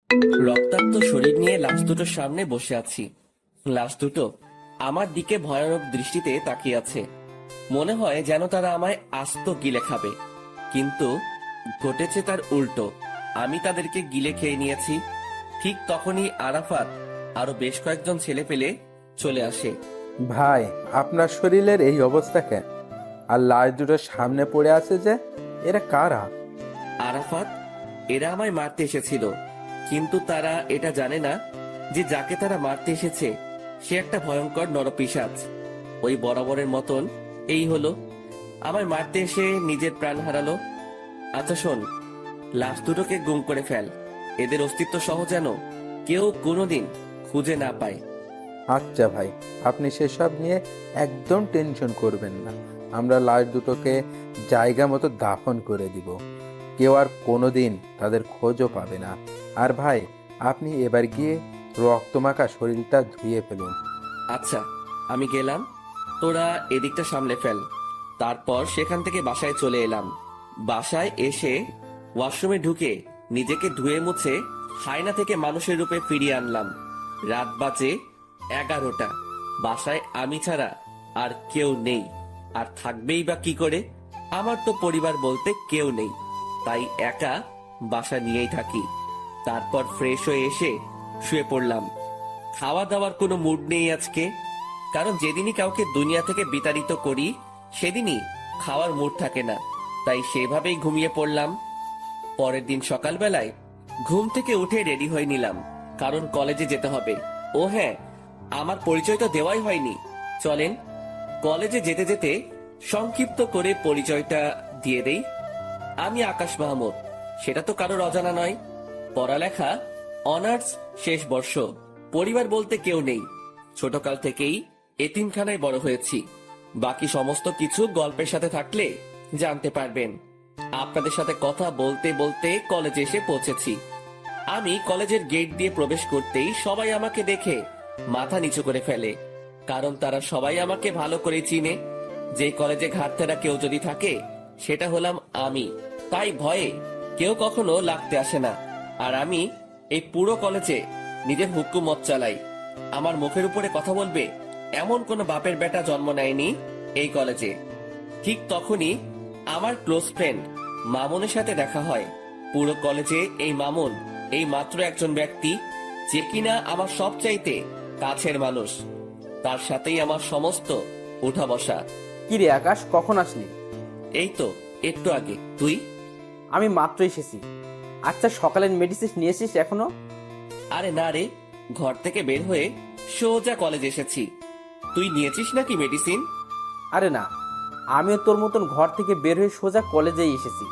রক্তাক্ত শরীর নিয়ে লাশ দুটোর সামনে বসে আছি। লাশ দুটো আমার দিকে ভয়ানক দৃষ্টিতে তাকিয়ে আছে। মনে হয় যেন তারা আমায় আস্ত গিলে খাবে, কিন্তু ঘটেছে তার উল্টো। আমি তাদেরকে গিলে খেয়ে নিয়েছি। ঠিক তখনই আরাফাত আরো বেশ কয়েকজন ছেলে পেলে চলে আসে। ভাই, আপনার শরীরের এই অবস্থা কেন? আর লাশ দুটো সামনে পড়ে আছে যে, এরা কারা? আরাফাত, এরা আমায় মারতে এসেছিল, কিন্তু তারা এটা জানে না যে যাকে তারা মারতে এসেছে সে একটা ভয়ঙ্কর নরপিশাচ। ওই বরাবরের মতন এই হলো, আমায় মারতে এসে নিজের প্রাণ হারালো। আচ্ছা শোন, লাশ দুটোকে গুম করে ফেল, এদের অস্তিত্ব সহ যেন কেউ কোনোদিন খুঁজে না পায়। আচ্ছা ভাই, আপনি সেসব নিয়ে একদম টেনশন করবেন না। আমরা লাশ দুটোকে জায়গা মতো দাফন করে দিব। কেউ আর কোনোদিন তাদের খোঁজও পাবে না। আর ভাই, আপনি এবার গিয়ে রক্তমাখা শরীরটা ধুয়ে ফেলুন। আচ্ছা, আমি গেলাম, তোরা এদিকটা সামলে ফেল। তারপর সেখান থেকে বাসায় চলে এলাম। বাসায় এসে ওয়াশরুমে ঢুকে নিজেকে ধুয়ে মুছে হায়না থেকে মানুষের রূপে ফিরিয়ে আনলাম। রাত বাজে 11টা। বাসায় আমি ছাড়া আর কেউ নেই, আর থাকবেই বা কি করে? আমার তো পরিবার বলতে কেউ নেই, তাই একা বাসা নিয়েই থাকি। তারপর ফ্রেশ হয়ে এসে শুয়ে পড়লাম। খাওয়া দাওয়ার কোনো মুড নেই আজকে, কারণ যেদিনই কাউকে দুনিয়া থেকে বিতাড়িত করি সেদিনই খাওয়ার মুড থাকে না, তাই সেভাবেই ঘুমিয়ে পড়লাম। পরের দিন সকালবেলায় ঘুম থেকে উঠে রেডি হয়ে নিলাম, কারণ কলেজে যেতে হবে। ও হ্যাঁ, আমার পরিচয় তো দেওয়াই হয়নি। চলেন কলেজে যেতে যেতে সংক্ষিপ্ত করে পরিচয়টা দিয়ে দেই। আমি আকাশ মাহমুদ, সেটা তো কারোর অজানা নয়। পড়ালেখা অনার্স শেষ বর্ষ। পরিবার বলতে কেউ নেই, ছোটকাল থেকেই এতিমখানায় বড় হয়েছি। বাকি সমস্ত কিছু গল্পের সাথে থাকলে জানতে পারবেন। আপনাদের সাথে কথা বলতে বলতে কলেজে এসে পৌঁছেছি। আমি কলেজের গেট দিয়ে প্রবেশ করতেই সবাই আমাকে দেখে মাথা নিচু করে ফেলে, কারণ তারা সবাই আমাকে ভালো করে চিনে। যে কলেজে ঘাটতেরা কেউ যদি থাকে সেটা হলাম আমি, তাই ভয়ে কেউ কখনো লাগতে আসে না। আর আমি এই পুরো কলেজে নিজের হুকুমত চালাই। আমার মুখের উপরে কথা বলবে এমন কোন বাপের বেটা জন্ম নেয়নি এই কলেজে। ঠিক তখনই আমার ক্লোজ ফ্রেন্ড মামুনের সাথে দেখা হয়। পুরো কলেজে এই মামুন এই মাত্র একজন ব্যক্তি যে কিনা আমার সবচাইতে কাছের মানুষ। তার সাথেই আমার সমস্ত উঠা বসা। কি রে আকাশ, কখন আসলি? এই তো একটু আগে। তুই? আমি মাত্র এসেছি। আচ্ছা, সকালের মেডিসিন নিয়ে এসিস এখনো? আরে না রে, ঘর থেকে বের হয়ে সোজা কলেজ এসেছি। তুই নিয়েছিস নাকি মেডিসিন? আরে না, আমিও তোর মতন ঘর থেকে বের হয়ে সোজা কলেজেই এসেছি।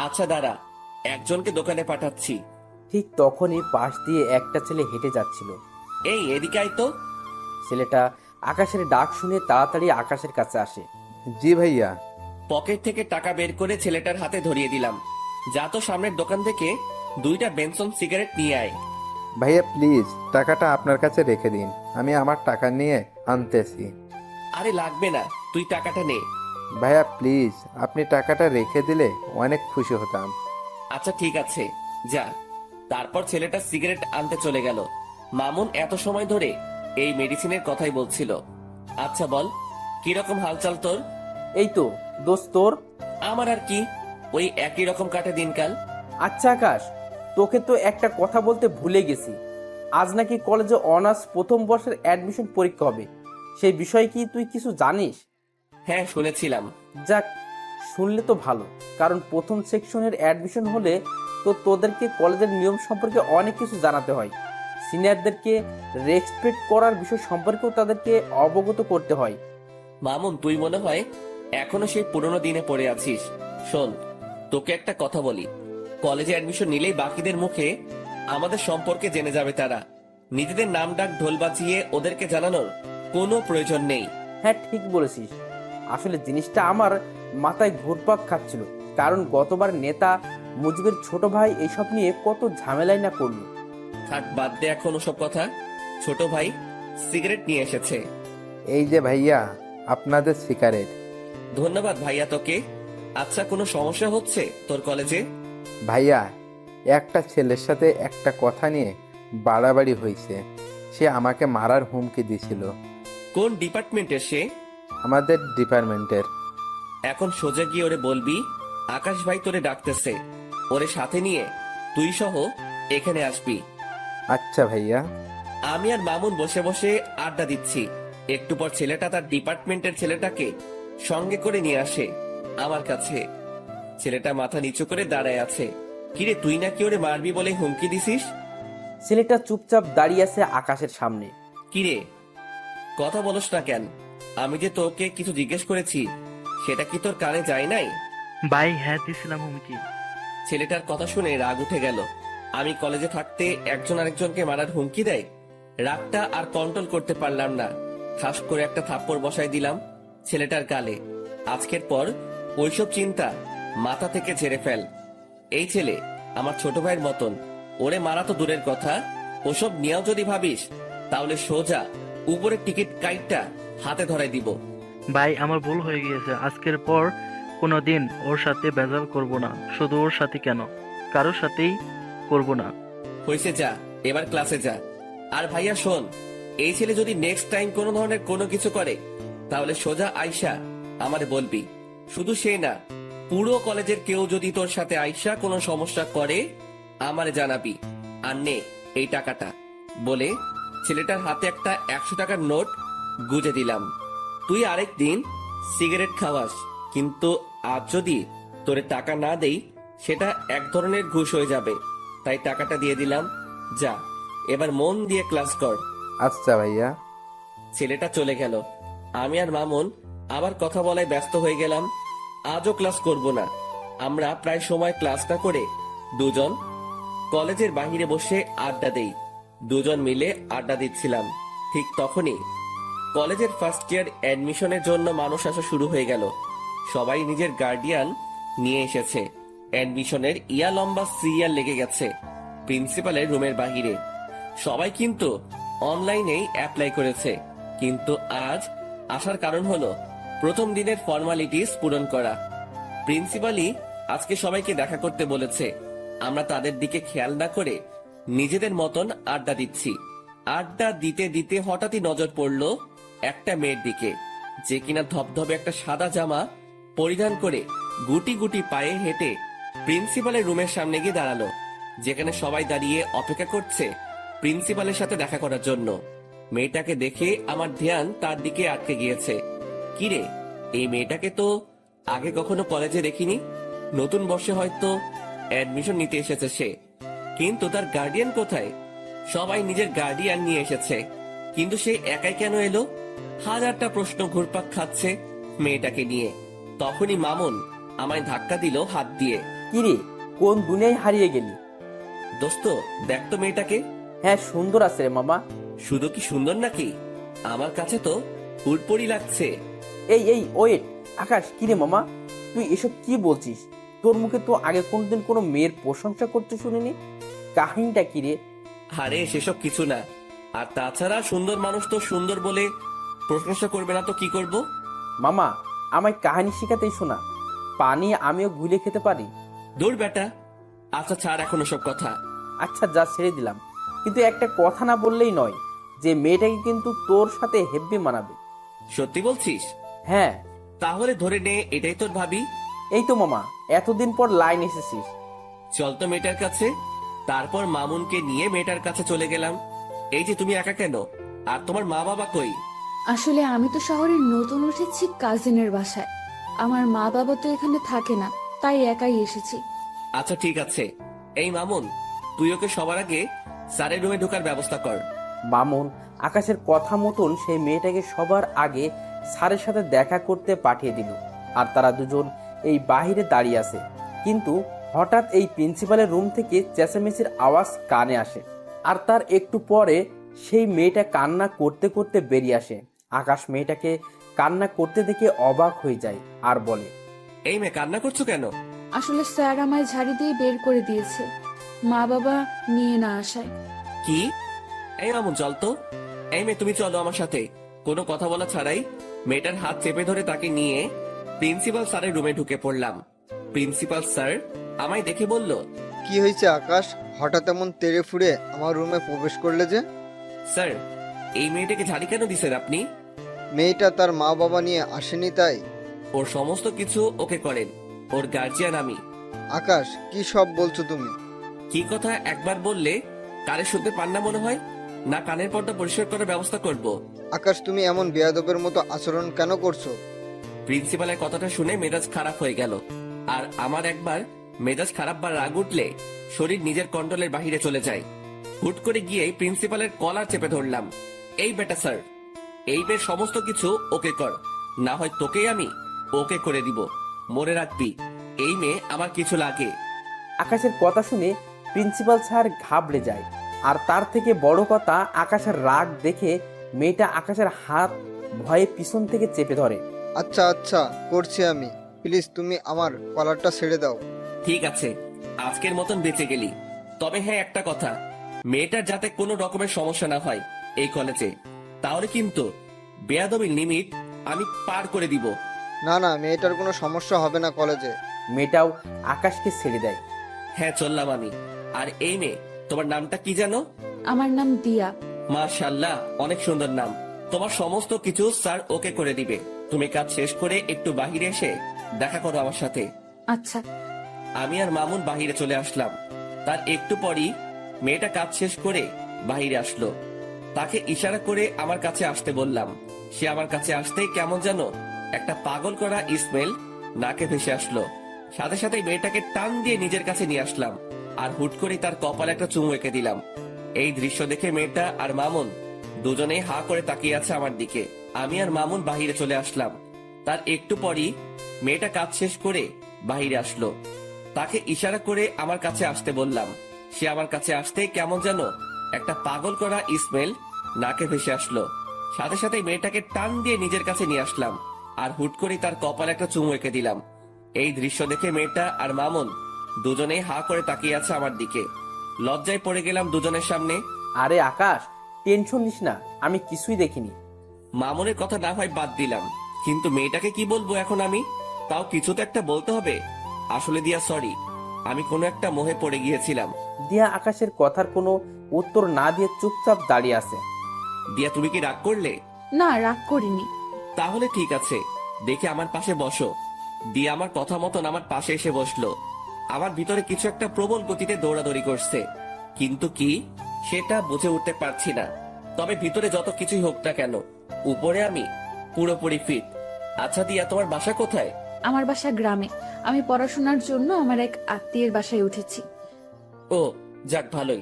আচ্ছা দাঁড়া, একজনকে দোকানে পাঠাচ্ছি। ঠিক তখনই পাশ দিয়ে একটা ছেলে হেঁটে যাচ্ছিল। এই এদিকে আয় তো। ছেলেটা আকাশের ডাক শুনে তাড়াতাড়ি আকাশের কাছে আসে। জি ভাইয়া। পকেট থেকে টাকা বের করে ছেলেটার হাতে ধরিয়ে দিলাম। যা তো সামনের দোকান থেকে 2টা বেনসন সিগারেট নিয়ে আয়। ভাইয়া প্লিজ, টাকাটা আপনার কাছে রেখে দিন, আমি আমার টাকা নিয়ে আনতেছি। আরে লাগবে না, তুই টাকাটা নে। ভাইয়া প্লিজ, আপনি টাকাটা রেখে দিলে অনেক খুশি হতাম। আচ্ছা ঠিক আছে, যা। তারপর ছেলেটা সিগারেট আনতে চলে গেল। মামুন এত সময় ধরে এই মেডিসিনের কথাই বলছিল। আচ্ছা বল, কিরকম হালচাল তোর? এই তো দোস্ত, তোর? আমার আর কি, ওই একই রকম কাটে দিনকাল। আচ্ছা আকাশ, তোকে তো একটা কথা বলতে ভুলে গেছি। আজ নাকি কলেজে অনার্স প্রথম বর্ষের অ্যাডমিশন পরীক্ষা হবে। সেই বিষয়ে কি তুই কিছু জানিস? হ্যাঁ শুনেছিলাম। যাক, শুনলে তো ভালো, কারণ প্রথম সেকশনের অ্যাডমিশন হলে তো তোদেরকে কলেজের নিয়ম সম্পর্কে অনেক কিছু জানাতে হয়। সিনিয়রদেরকে রেসপেক্ট করার বিষয় সম্পর্কেও তাদেরকে অবগত করতে হয়। মামুন, তুই মনে হয় এখনো সেই পুরনো দিনে পড়ে আছিস। শোন, তোকে একটা কথা বলি, কলেজে অ্যাডমিশন নিলেই বাকিদের মুখে আমাদের সম্পর্কে জেনে যাবে তারা। নিজেদের নাম ডাক ঢোল বাজিয়ে ওদেরকে জানানোর কোনো প্রয়োজন নেই। হ্যাঁ ঠিক বলেছিস। আসলে জিনিসটা আমার মাথায় ঘুরপাক খাচ্ছিল, কারণ গতবার নেতা মুজিবের ছোট ভাই এইসব নিয়ে কত ঝামেলাই না করলো। থাক, বাদ দে এখন ওসব কথা। ছোট ভাই সিগারেট নিয়ে এসেছে। এই যে ভাইয়া, আপনাদের সিগারেট। ধন্যবাদ ভাইয়া তোকে। আচ্ছা, কোনো সমস্যা হচ্ছে তোর কলেজে? ভাইয়া, একটা ছেলের সাথে একটা কথা নিয়ে বাড়াবাড়ি হয়েছে। সে আমাকে মারার হুমকি দিছিল। কোন ডিপার্টমেন্টের সে? আমাদের ডিপার্টমেন্টের। এখন সোজা গিয়ে ওরে বলবি আকাশ ভাই তোরে ডাকতেছে, ওরে সাথে নিয়ে তুই সহ এখানে আসবি। আচ্ছা ভাইয়া। আমি আর মামুন বসে বসে আড্ডা দিচ্ছি। একটু পর ছেলেটা তার ডিপার্টমেন্টের ছেলেটাকে সঙ্গে করে নিয়ে আসে আমার কাছে। ছেলেটা মাথা নিচু করে দাঁড়ায় আছে। কিরে, তুই নাকি ওরে মারবি বলে হুমকি দিছিস? ছেলেটা চুপচাপ দাঁড়িয়ে আছে আকাশের সামনে। কিরে, কথা বলস না কেন? আমি যে তোকে কিছু জিজ্ঞেস করেছি সেটা কি তোর কানে যায় নাই? ভাই হ্যাঁ দিছিলাম হুমকি। ছেলেটার কথা শুনে রাগ উঠে গেল। আমি কলেজে থাকতে একজন আরেকজনকে মারার হুমকি দেয়। রাগটা আর কন্ট্রোল করতে পারলাম না, ঠাস করে একটা থাপ্পড় বসাই দিলাম ছেলেটার গালে। আজকের পর ওইসব চিন্তা মাথা থেকে ঝেড়ে ফেল। এই ছেলে আমার ছোট ভাইয়ের মতন, ওরে মারা তো দূরের কথা, ওসব নিয়েও যদি ভাবিস তাহলে সোজা উপরের টিকিট কাইটটা হাতে ধরাই দিব। ভাই আমার ভুল হয়ে গিয়েছে, আজকের পর কোনোদিন ওর সাথে ভেজাল করব না। শুধু ওর সাথে কেন, কারোর সাথেই করব না। হয়েছে, যা এবার ক্লাসে যা। আর ভাইয়া শোন, এই ছেলে যদি নেক্সট টাইম কোনো ধরনের কোনো কিছু করে তাহলে সোজা আয়শা আমারে বলবি। শুধু সে না, পুরো কলেজের কেউ যদি তোর সাথে আয়শা কোনো সমস্যা করে আমারে জানাবি। আর নে এই টাকাটা, বলে ছেলেটার হাতে একটা 100 টাকার নোট গুজে দিলাম। তুই আরেকদিন সিগারেট খাওয়াস, কিন্তু আজ যদি তোরে টাকা না দেই সেটা এক ধরনের ঘুষ হয়ে যাবে। তাই টাকাটা দিয়ে দিলাম, যা এবার মন দিয়ে ক্লাস কর। আচ্ছা ভাইয়া। ছেলেটা চলে গেল। আমি আর মামুন আবার কথা বলায় ব্যস্ত হয়ে গেলাম। আজও ক্লাস করব না। আমরা প্রায় সময় ক্লাস না করে দুজন কলেজের বাহিরে বসে আড্ডা দেই। দুজন মিলে আড্ডা দিচ্ছিলাম। ঠিক তখনই কলেজের ফার্স্ট ইয়ার অ্যাডমিশনের জন্য মানুষ আসা শুরু হয়ে গেল। সবাই নিজের গার্ডিয়ান নিয়ে এসেছে। অ্যাডমিশনের ইয়া লম্বা সিরিয়াল লেগে গেছে প্রিন্সিপালের রুমের বাহিরে। সবাই কিন্তু অনলাইনেই অ্যাপ্লাই করেছে, কিন্তু আজ আসার কারণ হলো প্রথম দিনের ফর্মালিটিস পূরণ করা। প্রিন্সিপালই আজকে সবাইকে দেখা করতে বলেছে। আমরা তাদের দিকে খেয়াল না করে নিজেদের মতন আড্ডা দিচ্ছি। আড্ডা দিতে দিতে হঠাৎই নজর পড়লো একটা মেয়ের দিকে, যে কিনা ধবধবে একটা সাদা জামা পরিধান করে গুটি গুটি পায়ে হেঁটে প্রিন্সিপালের রুমের সামনে গিয়ে দাঁড়ালো, যেখানে সবাই দাঁড়িয়ে অপেক্ষা করছে প্রিন্সিপালের সাথে দেখা করার জন্য। মেয়েটাকে দেখে আমার ধ্যান তার দিকে আটকে গিয়েছে। কিরে, এই মেয়েটাকে তো আগে কখনো কলেজে দেখিনি। নতুন বর্ষে হয়তো অ্যাডমিশন নিতে এসেছে সে, কিন্তু তার গার্ডিয়ান কোথায়? সবাই নিজের গার্ডিয়ান নিয়ে এসেছে, কিন্তু সে একাই কেন এলো? হাজারটা প্রশ্ন ঘুরপাক খাচ্ছে মেয়েটাকে নিয়ে। তখনই মামুন আমায় ধাক্কা দিল হাত দিয়ে। কিরে, কোন দুনিয়ায় হারিয়ে গেলি? দোস্ত, দেখ তো মেয়েটাকে। হ্যাঁ সুন্দর আছে রে মামা। শুধু কি সুন্দর নাকি, আমার কাছে তো হুড়পড়ি লাগছে। এই ওয়েট, আকাশ কিরে মামা, তুই এসব কি বলছিস? তোর মুখে তো আগে কোনদিন কোনো মেয়ের প্রশংসা করতে শুনিনি। কাহিনীটা কিরে? আরে সেসব কিছু না। আর তাছাড়া সুন্দর মানুষ তো সুন্দর বলে প্রশংসা করবে না তো কি করব? মামা, আমায় কাহিনী শিখাতেই শোনা। পানি আমিও গুলে খেতে পারি। দূর বেটা। আচ্ছা ছাড় এখন সব কথা। আচ্ছা যা ছেড়ে দিলাম, কিন্তু একটা কথা না বললেই নয়, যে মেয়েটাকে কিন্তু তোর সাথে হেব্বি মানাবে। সত্যি বলছিস? হ্যাঁ। তাহলে ধরে নে এটাই তোর ভাবি। এই তো মামা, এতদিন পর লাইন এসেছিস। চল তো মেয়েটার কাছে। তারপর মামুনকে নিয়ে মেয়েটার কাছে চলে গেলাম। এই যে তুমি একা কেন? আর তোমার মা বাবা কই? আসলে আমি তো শহরে নতুন উঠেছি কাজিনের বাসায়। আমার মা বাবা তো এখানে থাকে না, তাই একাই এসেছি। আচ্ছা ঠিক আছে। এই মামুন, তুই ওকে সবার আগে স্যারের রুমে ঢোকার ব্যবস্থা কর। মামুন আকাশের কথা মতন সেই মেয়েটাকে সবার আগে স্যারের সাথে দেখা করতে পাঠিয়ে দিল। আর তারা দুজন এই বাহিরে দাঁড়িয়ে আছে, কিন্তু হঠাৎ এই প্রিন্সিপালের রুম থেকে চেঁচামেচির আওয়াজ কানে আসে। আর তার একটু পরে সেই মেয়েটা কান্না করতে করতে বেরিয়ে আসে। আকাশ মেয়েটাকে কান্না করতে দেখে অবাক হয়ে যায় আর বলে, এই মেয়ে, কান্না করছো কেন? আসলে স্যার আমায় ঝাড়ি দিয়ে বের করে দিয়েছে, মা বাবা নিয়ে না আসায়। কি? এই মামুন চল তো। এই মেয়ে, তুমি চলো আমার সাথে। কোনো কথা বলা ছাড়াই মেয়েটার হাত চেপে ধরে তাকে নিয়ে প্রিন্সিপাল স্যারের রুমে ঢুকে পড়লাম। প্রিন্সিপাল স্যার আমায় দেখে বলল, কি হয়েছে আকাশ? হঠাৎ এমন তেড়ে ফুড়ে আমার রুমে প্রবেশ করলে যে? স্যার, এই মেয়েটাকে ঝাড়ি কেন দিছেন আপনি? মেয়েটা তার মা বাবা নিয়ে আসেনি তাই? ওর সমস্ত কিছু ওকে করেন, ওর গার্জিয়ান আমি। আকাশ, কি সব বলছো তুমি? কি কথা একবার বললে কানে শুনতে পান না মনে হয়? না কানের পর্দা পরিষ্কার করার ব্যবস্থা করব? আকাশ, তুমি এমন বেয়াদবের মতো আচরণ কেন করছো? প্রিন্সিপালের কথাটা শুনে মেজাজ খারাপ হয়ে গেল। আর আমার একবার মেজাজ খারাপ বা রাগ উঠলে শরীর নিজের কন্ট্রোলের বাহিরে চলে যায়। হুট করে গিয়ে প্রিন্সিপালের কলার চেপে ধরলাম। এই বেটা স্যার, এই মেয়ের সমস্ত কিছু ওকে কর, না হয় তোকেই আমি ওকে করে দিব। মনে রাখবি, এই মেয়ে আমার কিছু লাগে। আকাশের কথা শুনে প্রিন্সিপাল স্যার ঘাবড়ে যায়। আর তার থেকে বড় কথা, আকাশের রাগ দেখে মেয়েটা আকাশের হাত ভয়ে পিছন থেকে চেপে ধরে। আচ্ছা আচ্ছা, করছি আমি। প্লিজ তুমি আমার কলারটা ছেড়ে দাও। ঠিক আছে, আজকের মতন বেঁচে গেলি। তবে হ্যাঁ, একটা কথা, মেয়েটার যাতে কোনো রকমের সমস্যা না হয় এই কলেজে, তাহলে কিন্তু বেয়াদবির লিমিট আমি পার করে দিব। না না, মেয়েটার কোনো সমস্যা হবে না কলেজে। মেয়েটাও আকাশকে ছেড়ে দেয়। হ্যাঁ, চললাম আমি। আর এই মেয়ে, তোমার নামটা কি জানো? আমার নাম দিয়া। মাশাআল্লাহ, অনেক সুন্দর নাম। তোমার সমস্ত কিছু স্যার ওকে করে দিবে। তুমি কাজ শেষ করে একটু বাহিরে এসে দেখা করো আমার সাথে। আচ্ছা। আমি আর মামুন বাহিরে চলে আসলাম। তার একটু পরই মেয়েটা কাজ শেষ করে বাহিরে আসলো। তাকে ইশারা করে আমার কাছে আসতে বললাম। সে আমার কাছে আসতেই কেমন যেন একটা পাগল করা স্মেল নাকে ভেসে আসলো। সাথে সাথে মেয়েটাকে টান দিয়ে নিজের কাছে নিয়ে আসলাম আর হুট করে তার কপালে একটা চুমু এঁকে দিলাম। এই দৃশ্য দেখে মেয়েটা আর মামুন দুজনেই হা করে তাকিয়ে আছে আমার দিকে। আমি আর মামুন বাহিরে চলে আসলাম। তার একটু পরই মেয়েটা কাজ শেষ করে বাহিরে আসলো। তাকে ইশারা করে আমার কাছে আসতে বললাম। সে আমার কাছে আসতেই কেমন যেন একটা পাগল করা স্মেল নাকে ভেসে আসলো। সাথে সাথে মেয়েটাকে টান দিয়ে নিজের কাছে নিয়ে আসলাম আর হুট করে তার কপালে একটা চুমু এঁকে দিলাম। এই দৃশ্য দেখে মেয়েটা আর মামুন দুজনেই হা করে তাকিয়ে আছে আমার দিকে। লজ্জায় পড়ে গেলাম দুজনের সামনে। আরে আকাশ, টেনশন নিস না, আমি কিছুই দেখিনি। মামুনের কথা না হয় বাদ দিলাম, কিন্তু মেয়েটাকে কি বলবো এখন আমি? তাও কিছু তো একটা বলতে হবে। আসলে দিয়া সরি, আমি কোনো একটা মোহে পড়ে গিয়েছিলাম। দিয়া আকাশের কথার কোনো উত্তর না দিয়ে চুপচাপ দাঁড়িয়ে আছে। দিয়া, তুমি কি রাগ করলে? না, রাগ করিনি। তাহলে ঠিক আছে, দেখে আমার পাশে বসো। দিয়া আমার কথা মতন আমার পাশে এসে বসলো। আমার ভিতরে কিছু একটা প্রবল গতিতে দৌড়াদৌড়ি করছে, কিন্তু কি সেটা বুঝে উঠতে পারছি না। তবে ভিতরে যত কিছুই হোক না কেন, উপরে আমি পুরোপুরি ফিট। আচ্ছা দিয়া, তোমার বাসা কোথায়? আমার বাসা গ্রামে। আমি পড়াশোনার জন্য আমার এক আত্মীয়ের বাসায় উঠেছি। ও, যাক ভালোই।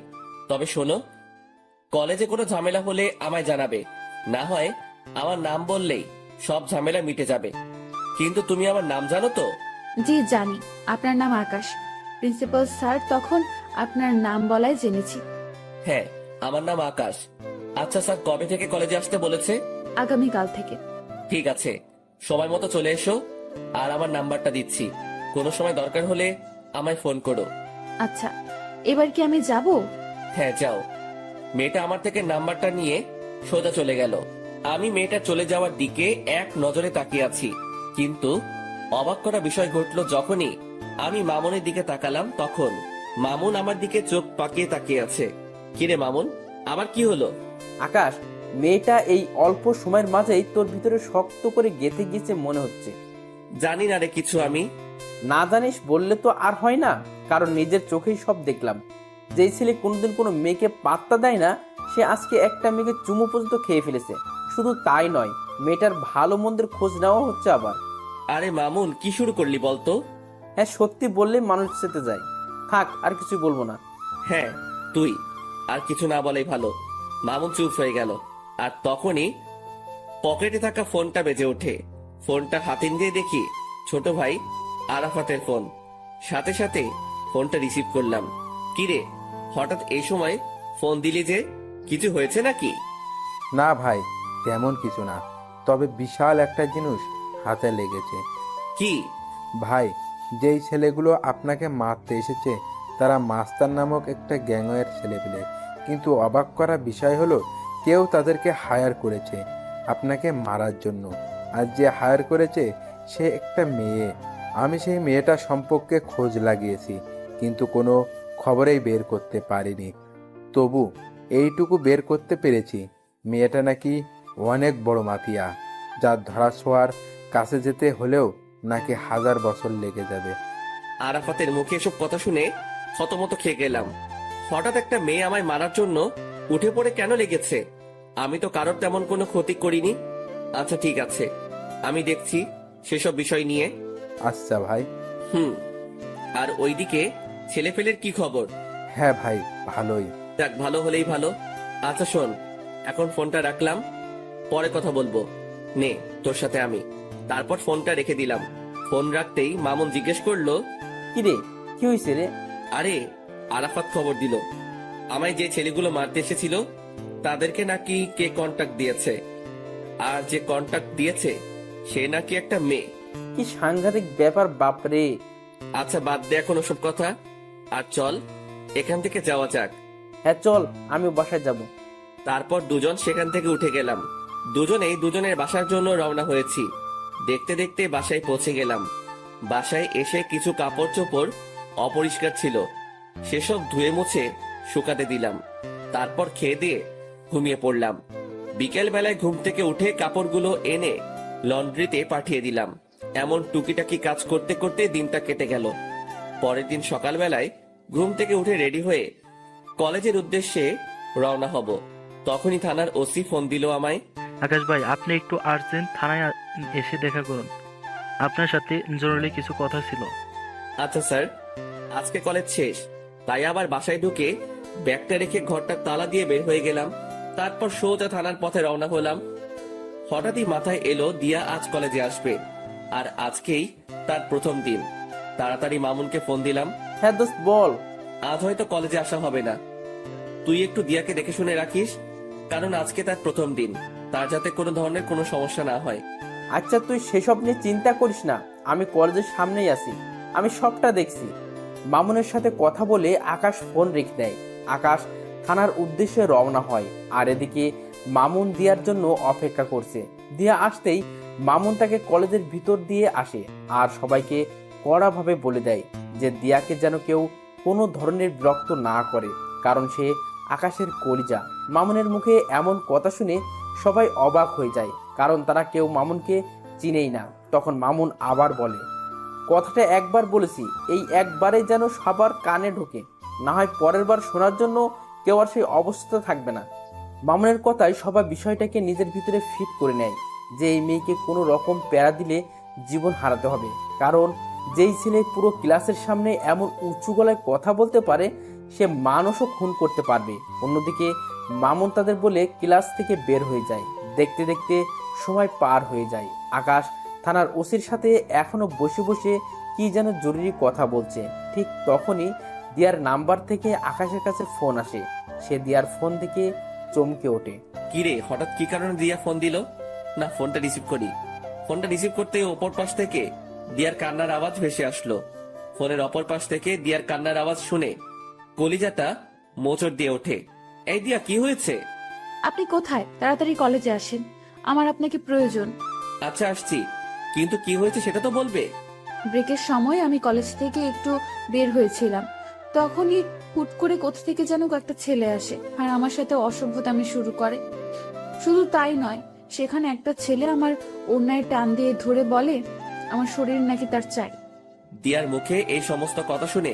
তবে শোনো, কলেজে কোনো ঝামেলা হলে আমায় জানাবে। না হয় আমার নাম বললেই সব ঝামেলা মিটে যাবে। কিন্তু তুমি আমার নাম জানো তো? জি জানি, আপনার নাম আকাশ। প্রিন্সিপাল স্যার তখন আপনার নাম বলায় জেনেছি। হ্যাঁ, আমার নাম আকাশ। আচ্ছা স্যার কবে থেকে কলেজে আসতে বলেছে? আগামীকাল থেকে। ঠিক আছে, সময় মতো চলে এসো। আর আমার নাম্বারটা দিচ্ছি, কোনো সময় দরকার হলে আমায় ফোন করো। আচ্ছা, এবার কি আমি যাব? হ্যাঁ, যাও। মেয়েটা আমার থেকে নাম্বারটা নিয়ে সোজা চলে গেল। আমি মেয়েটা চলে যাওয়ার দিকে এক নজরে তাকিয়ে আছি, কিন্তু অবাক করা বিষয় ঘটলো যখনই আমি মামুনের দিকে তাকালাম। তখন মামুন আমার দিকে চোখ পাকিয়ে তাকিয়ে আছে। কিরে মামুন, আবার কি হলো? আকাশ, মেয়েটা এই অল্প সময়ের মাঝেই তোর ভিতরে শক্ত করে গেঁথে গিয়েছে মনে হচ্ছে। জানি না রে কিছু আমি। না জানিস বললে তো আর হয় না, কারণ নিজের চোখেই সব দেখলাম। যেই ছেলে কোনোদিন কোনো মেয়েকে পাত্তা দেয় না, সে আজকে একটা মেয়েকে চুমু পর্যন্ত খেয়ে ফেলেছে। শুধু তাই নয়, মেয়েটার ভালো মন্দের খোঁজ নেওয়া হচ্ছে আবার। আরে মামুন, কি শুরু করলি বলতো? হ্যাঁ, সত্যি বললে মানুষ চেতে যায়। থাক, আর কিছু বলবো না। হ্যাঁ, তুই আর কিছু না বলেই ভালো। মামুন চুপ হয়ে গেল। আর তখনই পকেটে থাকা ফোনটা বেজে ওঠে। ফোনটা হাতে নিয়ে দেখি ছোট ভাই আরাফাতের ফোন। সাথে সাথে ফোনটা রিসিভ করলাম। কিরে, হঠাৎ এই সময় ফোন দিলি যে? কিছু হয়েছে নাকি? না ভাই, তেমন কিছু না, তবে বিশাল একটা জিনিস হাতে লেগেছে। কি? ভাই, যেই ছেলেগুলো আপনাকে মারতে এসেছে তারা মাস্তান নামক একটা গ্যাংয়ের ছেলেপেলে। কিন্তু অবাক করা বিষয় হলো, কেউ তাদেরকে হায়ার করেছে আপনাকে মারার জন্য। আর যে হায়ার করেছে সে একটা মেয়ে। আমি সেই মেয়েটা সম্পর্কে খোঁজ লাগিয়েছি, কিন্তু কোনো খবরেই বের করতে পারিনি। তবু এইটুকু বের করতে পেরেছি, মেয়েটা নাকি অনেক বড় মাফিয়া, যার ধরাছোঁয়ার কাছে যেতে হলেও নাকি 1000 বছর লেগে যাবে। আরাফাতের মুখে এসব কথা শুনে থতমত খেয়ে গেলাম। হঠাৎ একটা মেয়ে আমায় মারার জন্য উঠে পড়ে কেন লেগেছে? আমি তো কারোর তেমন কোনো ক্ষতি করিনি। আচ্ছা ঠিক আছে, আমি দেখছি সেসব বিষয় নিয়ে। আচ্ছা ভাই। আর ওইদিকে ছেলেপেলের কি খবর? হ্যাঁ ভাই, ভালোই। যাক, ভালো হলেই ভালো। আচ্ছা শোন, এখন ফোনটা রাখলাম, পরে কথা বলবো। নে তোর সাথে আমি। তারপর ফোনটা রেখে দিলাম। ফোন রাখতেই মামুন জিজ্ঞেস করলো, কি রে, কি হয়েছে রে? আরে আরাফাত খবর দিল আমায় যে ছেলেগুলো মারতে এসেছিল তাদেরকে নাকি কে কন্টাক্ট দিয়েছে, আর যে কন্টাক্ট দিয়েছে সে নাকি একটা মেয়ে। কি সাংঘাতিক ব্যাপার বাপরে। আচ্ছা বাদ দে এখন ওসব কথা, আর চল এখান থেকে যাওয়া যাক। হ্যাঁ চল, আমি বাসায় যাব। তারপর দুজন সেখান থেকে উঠে গেলাম। দুজনেই দুজনের বাসার জন্য রওনা হয়েছি। দেখতে দেখতে বাসায় পৌঁছে গেলাম। বাসায় এসে কিছু কাপড় চোপড় অপরিষ্কার ছিল, সেসব ধুয়ে মুছে শুকাতে দিলাম। তারপর খেয়ে দিয়ে ঘুমিয়ে পড়লাম। বিকেল বেলায় ঘুম থেকে উঠে কাপড়গুলো এনে লন্ড্রিতে পাঠিয়ে দিলাম। এমন টুকিটাকি কাজ করতে করতে দিনটা কেটে গেল। পরের দিন সকালবেলায় ঘুম থেকে উঠে রেডি হয়ে কলেজের উদ্দেশ্যে রওনা হব। তখনই থানার ওসি ফোন দিল আমায়। আকাশ ভাই, আপনি একটু আর্জেন্ট থানায় এসে দেখা করুন, আপনার সাথে জরুরি কিছু কথা ছিল। আচ্ছা স্যার, আজকে কলেজ শেষ, তাই আবার বাসায় ঢুকে ব্যাগটা রেখে ঘরটা তালা দিয়ে বের হয়ে গেলাম। তারপর সোজা থানার পথে রওনা হলাম। হঠাৎই মাথায় এলো দিয়া আজ কলেজে আসবে, আর আজকেই তার প্রথম দিন। তাড়াতাড়ি মামুনকে ফোন দিলাম। হ্যাঁ দোস্ত বল। আজ হয়তো কলেজে আসা হবে না, তুই একটু দিয়াকে দেখে শুনে রাখিস, কারণ আজকে তার প্রথম দিন, তার যাতে কোনো ধরনের কোনো সমস্যা না হয়। আচ্ছা তুই সেসব নিয়ে চিন্তা করিস না, আমি কলেজের সামনেই আছি, আমি সবটা দেখছি। মামুনের সাথে কথা বলে আকাশ ফোন রেখে দেয়। আকাশ থানার উদ্দেশ্যে রওনা হয়, আর এদিকে মামুন দিয়ার জন্য অপেক্ষা করছে। দিয়া আসতেই মামুন তাকে কলেজের ভিতর দিয়ে আসে আর সবাইকে কড়াভাবে বলে দেয় যে দিয়াকে যেন কেউ কোনো ধরনের বিরক্ত না করে, কারণ সে আকাশের কলিজা। মামুনের মুখে এমন কথা শুনে সবাই অবাক হয়ে যায়, কারণ তারা কেউ মামুনকে চিনেই না। তখন মামুন আবার বলে, কথাটা একবার বলেছি, এই একবারেই যেন সবার কানে ঢোকে, না হয় পরের বার শোনার জন্য কেউ আর সেই অবস্থা থাকবে না। মামুনের কথায় সবাই বিষয়টাকে নিজের ভিতরে ফিট করে নেয় যে এই মেয়েকে কোনো রকম প্যারা দিলে জীবন হারাতে হবে, কারণ যেই ছেলে পুরো ক্লাসের সামনে এমন উঁচু গলায় কথা বলতে পারে সে মানুষও খুন করতে পারবে। অন্যদিকে মামুন তাদের বলে ক্লাস থেকে বের হয়ে যায়। দেখতে দেখতে সময় পার হয়ে যায়। আকাশ থানার ওসির সাথে এখনো বসে বসে কি যেন জরুরি কথা বলছে। ঠিক তখনই দিয়ার নাম্বার থেকে আকাশের কাছে ফোন আসে। সে দিয়ার ফোন থেকে চমকে ওঠে। কিরে, হঠাৎ কি কারণে দিয়া ফোন দিল? না, ফোনটা রিসিভ করি। ফোনটা রিসিভ করতে অপর পাশ থেকে দিয়ার কান্নার আওয়াজ ভেসে আসলো। ফোনের অপর পাশ থেকে দিয়ার কান্নার আওয়াজ শুনে কলিজাটা মোচড় দিয়ে ওঠে। এই দিয়া, কি হয়েছে? আপনি কোথায়? তাড়াতাড়ি কলেজে আসেন, আমার আপনাকে প্রয়োজন। আচ্ছা আসছি, কিন্তু কি হয়েছে সেটা তো বলবে। ব্রেকের সময় আমি কলেজ থেকে একটু বের হয়েছিলাম, তখনই হুট করে কোথা থেকে যেন একটা ছেলে আসে আর আমার সাথে অসভ্যতামি শুরু করে। শুধু তাই নয়, সেখানে একটা ছেলে আমার ওড়নায় টান দিয়ে ধরে বলে আমার শরীর নাকি তার চাই। দিয়ার মুখে এই সমস্ত কথা শুনে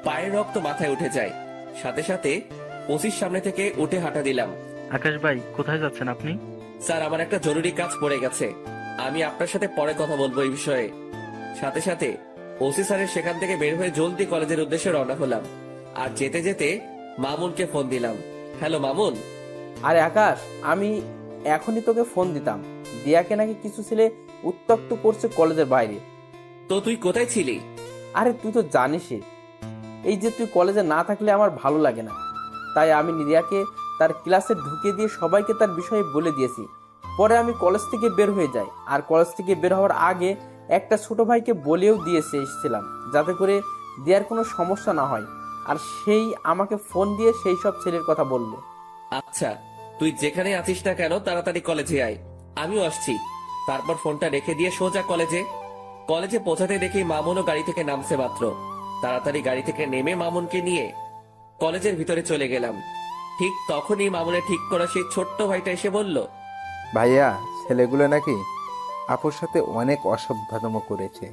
পায়ের রক্ত মাথায় উঠে যায়। সাথে সাথে ওসির সামনে থেকে উঠে হাঁটা দিলাম। আকাশ ভাই, কোথায় যাচ্ছেন আপনি? স্যার, আমার একটা জরুরি কাজ পড়ে গেছে, আমি আপনার সাথে পরে কথা বলবো এই বিষয়ে। সাথে সাথে ওসি স্যারের সেখান থেকে বের হয়ে জলদি কলেজের উদ্দেশ্যে রওনা হলাম। আর যেতে যেতে মামুনকে ফোন দিলাম। হ্যালো মামুন। আরে আকাশ, আমি এখনই তোকে ফোন দিতাম, দিয়াকে নাকি কিছু ছেলে উত্ত্যক্ত করছে কলেজের বাইরে। তো তুই কোথায় ছিলি? আরে তুই তো জানিসই, এই যে তুই কলেজে না থাকলে আমার ভালো লাগে না, তাই আমি দিয়াকে তার ক্লাসে ঢুকে দিয়ে সবাইকে তার বিষয়ে বলে দিয়েছি। পরে আমি কলেজ থেকে বের হয়ে যাই, আর কলেজ থেকে বের হওয়ার আগে একটা ছোট ভাইকে বলেও দিয়েছে এসেছিলাম যাতে করে দিয়ার কোনো সমস্যা না হয়, আর সেই আমাকে ফোন দিয়ে সেই সব ছেলের কথা বললো। আচ্ছা, তুই যেখানে আছিস না কেন তাড়াতাড়ি কলেজে আয়, আমিও আসছি। তারপর ফোনটা রেখে দিয়ে সোজা কলেজে পৌঁছাতে দেখি মামুনও গাড়ি থেকে নামছে মাত্র। তাড়াতাড়ি গাড়ি থেকে নেমে মামুনকে নিয়ে কলেজের ভিতরে চলে গেলাম। ঠিক তখনই মামুনের ঠিক করা সেই ছোট্ট ভাইটা এসে বলল, ভাইয়া, ছেলেগুলো নাকি আপুর সাথে অনেক অসভ্যতম করেছে।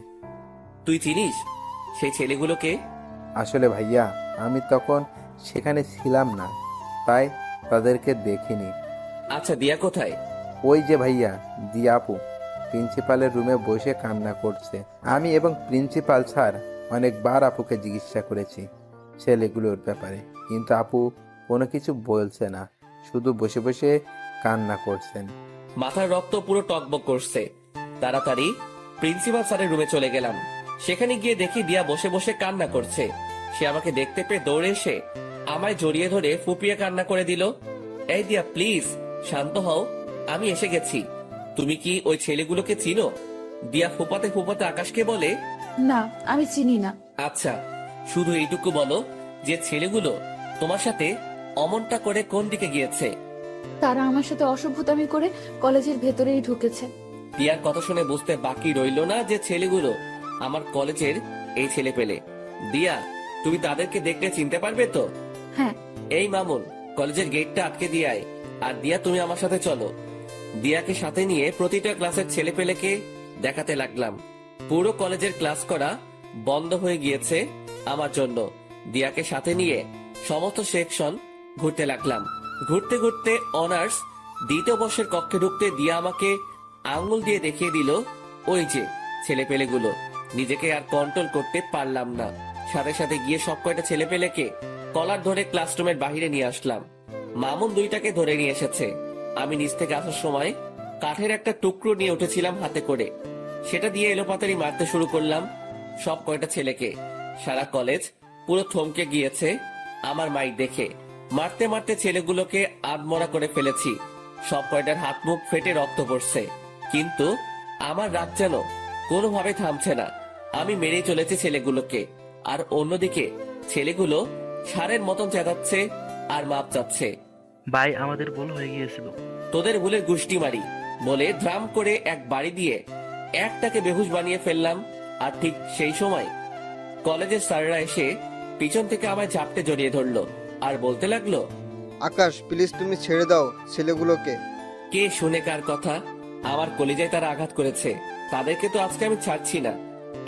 তুই চিনিস সেই ছেলেগুলোকে? আসলে ভাইয়া, আমি তখন সেখানে ছিলাম না, তাই তাদেরকে দেখিনি। আচ্ছা, দিয়া কোথায়? ওই যে ভাইয়া, দিয়া আপু প্রিন্সিপালের রুমে বসে কান্না করছে। আমি এবং প্রিন্সিপাল স্যার অনেকবার আপুকে জিজ্ঞাসা করেছি ছেলেগুলোর ব্যাপারে, কিন্তু আপু কোনো কিছু বলছে না, শুধু বসে বসে কান্না করছেন। মাথার রক্ত পুরো টকবক করছে। তাড়াতাড়ি প্রিন্সিপাল স্যারের রুমে চলে গেলাম। সেখানে গিয়ে দেখি দিয়া বসে বসে কান্না করছে। সে আমাকে দেখতে পেয়ে দৌড়ে এসে আমায় জড়িয়ে ধরে ফুপিয়ে কান্না করে দিল। এই দিয়া, প্লিজ শান্ত হও, আমি এসে গেছি। তুমি কি ওই ছেলেগুলোকে চিনো? দিয়া ফুপাতে ফুপাতে আকাশকে বলে, না, আমি চিনি না। আচ্ছা, শুধু এইটুকু বলো যে ছেলেগুলো তোমার সাথে অমনটা করে কোন দিকে গিয়েছে? তারা আমার সাথে অসভ্যতামি করে কলেজের ভেতরেই ঢুকেছে। দিয়ার কথা শুনে বুঝতে বাকি রইল না যে ছেলেগুলো আমার কলেজের এই ছেলে পেলে। দিয়া, তুমি তাদেরকে দেখতে চিনতে পারবে তো? হ্যাঁ। এই মামুন, কলেজের গেটটা আটকে দিয়ে আয়। আর দিয়া, তুমি আমার সাথে চলো। দিয়াকে সাথে নিয়ে প্রতিটা ক্লাসের ছেলে পেলেকে দেখাতে লাগলাম। পুরো কলেজের ক্লাস করা বন্ধ হয়ে গিয়েছে আমার জন্য। দিয়াকে সাথে নিয়ে সমস্ত সেকশন ঘুরতে লাগলাম। ঘুরতে ঘুরতে অনার্স দ্বিতীয় বর্ষের কক্ষে ঢুকতে দিয়া আমাকে আঙ্গুল দিয়ে দেখিয়ে দিল ওই যে ছেলে পেলেগুলো। নিজেকে আর কন্ট্রোল করতে পারলাম না, সাথে সাথে গিয়ে সব কয়টা ছেলে পেলেকে কলার ধরে ক্লাসরুমের বাহিরে নিয়ে আসলাম। মামুন দুইটাকে ধরে নিয়ে এসেছে। আমি নিচ থেকে আসার সময় কাঠের একটা টুকরো নিয়ে উঠেছিলাম হাতে করে, সেটা দিয়ে এলোপাতাড়ি মারতে শুরু করলাম সব কয়টা ছেলেকে। সারা কলেজ পুরো থমকে গিয়েছে আমার মাইক দেখে। মারতে মারতে ছেলেগুলোকে আধমরা করে ফেলেছি। সব কয়টার হাত মুখ ফেটে রক্ত পড়ছে, কিন্তু আমার রাগ যেন কোনোভাবে থামছে না। আমি মেরেই চলেছি ছেলেগুলোকে, আর অন্যদিকে ছেলেগুলো সারের মতন চেঁচাচ্ছে আর মাপ চাচ্ছে। ভাই, আমাদের ভুল হয়ে গিয়েছিল। তোদের ভুলের গুষ্টি মারি বলে ধ্রাম করে এক বাড়ি দিয়ে একটাকে বেহুশ বানিয়ে ফেললাম। আর ঠিক সেই সময় কলেজের স্যাররা এসে পিছন থেকে আমায় ঝাপটে জড়িয়ে ধরলো আর বলতে লাগলো, আকাশ, প্লিজ তুমি ছেড়ে দাও ছেলেগুলোকে। কে শুনে কার কথা? আমার কলিজায় তারা আঘাত করেছে, তাদেরকে তো আজকে আমি ছাড়ছি না।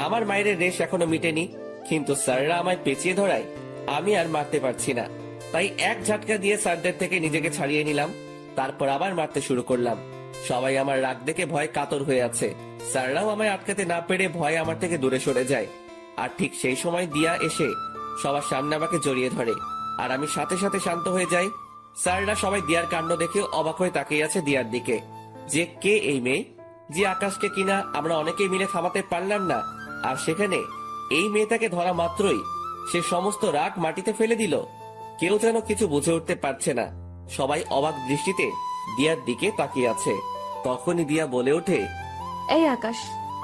আমার মায়ের রেশ এখনো মিটেনি, কিন্তু স্যাররা আমায় পেঁচিয়ে ধরায় আমি আর মারতে পারছি না। তাই এক ঝাটকা দিয়ে স্যারদের থেকে নিজেকে ছাড়িয়ে নিলাম। তারপর আবার মারতে শুরু করলাম। সবাই আমার রাগ দেখে ভয় কাতর হয়ে আছে। স্যাররাও আমায় আটকাতে না পেরে ভয় আমার থেকে দূরে সরে যায়। আর ঠিক সেই সময় দিয়া এসে সবার সামনে আমাকে জড়িয়ে ধরে, আর আমি সাথে সাথে শান্ত হয়ে যাই। স্যাররা সবাই দিয়ার কাণ্ড দেখে অবাক হয়ে তাকিয়ে আছে দিয়ার দিকে, যে কে এই মেয়ে, যে আকাশকে কিনা আমরা অনেকেই মিলে থামাতে পারলাম না, আর সেখানে এই মেয়েটাকে ধরা মাত্রই সে সমস্ত রাগ মাটিতে ফেলে দিল। কেউ যেন কিছু বুঝে উঠতে পারছে না। সবাই অবাক দৃষ্টিতে দিয়ার দিকে তাকিয়ে আছে। তখনই দিয়া বলে ওঠে, এই আকাশ,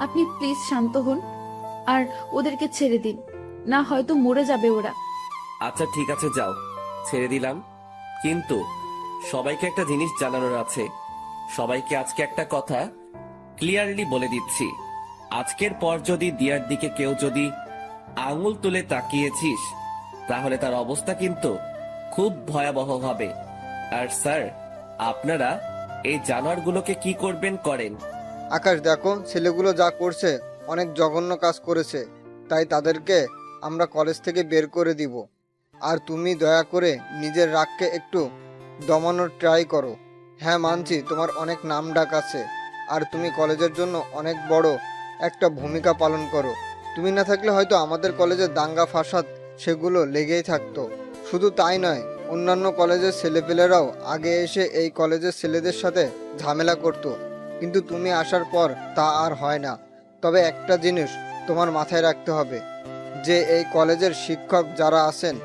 আপনি প্লিজ শান্ত হন আর ওদেরকে ছেড়ে দিন, না হয়তো মরে যাবে ওরা। আচ্ছা ঠিক আছে, যাও, ছেড়ে দিলাম। কিন্তু সবাইকে একটা জিনিস জানানোর আছে। সবাইকে আজকে একটা কথা ক্লিয়ারলি বলে দিচ্ছি, আজকের পর যদি দিয়ার দিকে কেউ যদি আঙুল তুলে তাকিয়েছিস, তাহলে তার অবস্থা কিন্তু খুব ভয়াবহ হবে। আর স্যার, আপনারা এই জানোয়ারগুলোকে কি করবেন করেন। আকাশ, দেখো ছেলেগুলো যা করছে অনেক জঘন্য কাজ করেছে, তাই তাদেরকে আমরা কলেজ থেকে বের করে দিব। আর তুমি দয়া করে নিজের রাগকে একটু দমানোর ট্রাই করো। হ্যাঁ মানছি, তোমার অনেক নাম ডাক আছে, আর তুমি কলেজের জন্য অনেক বড় একটা ভূমিকা পালন করো। তুমি না থাকলে হয়তো আমাদের কলেজের দাঙ্গা ফাসাদ সেগুলো লেগেই থাকতো। শুধু তাই নয়, অন্যান্য কলেজের ছেলেপেলেরাও আগে এসে এই কলেজের ছেলেদের সাথে ঝামেলা করতো, কিন্তু তুমি আসার পর তা আর হয় না। তবে একটা জিনিস তোমার মাথায় রাখতে হবে যে এই কলেজের শিক্ষক যারা আছেন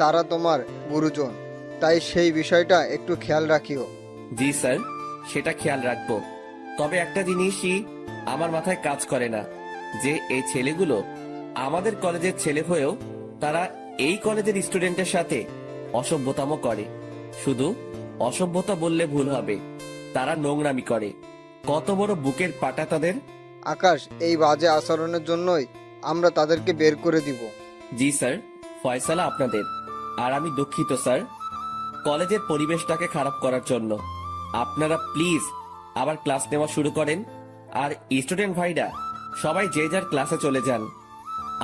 তারা তোমার গুরুজন, তাই সেই বিষয়টা একটু খেয়াল রাখিও। জি স্যার, সেটা খেয়াল রাখবো। তবে একটা জিনিসই আমার মাথায় কাজ করে না, যে এই ছেলেগুলো আমাদের কলেজের ছেলে হয়েও তারা এই কলেজের স্টুডেন্টের সাথে অসভ্যতামো করে। শুধু অসভ্যতা বললে ভুল হবে, তারা নোংরামি করে। কত বড় বুকের পাটা তাদের। আকাশ, এই বাজে আচরণের জন্যই আমরা তাদেরকে বের করে দিব। জি স্যার, ফয়সালা আপনাদের। আর আমি দুঃখিত স্যার কলেজের পরিবেশটাকে খারাপ করার জন্য। আপনারা প্লিজ আবার ক্লাস নেওয়া শুরু করেন। আর স্টুডেন্ট ভাইরা সবাই যে যার ক্লাসে চলে যান।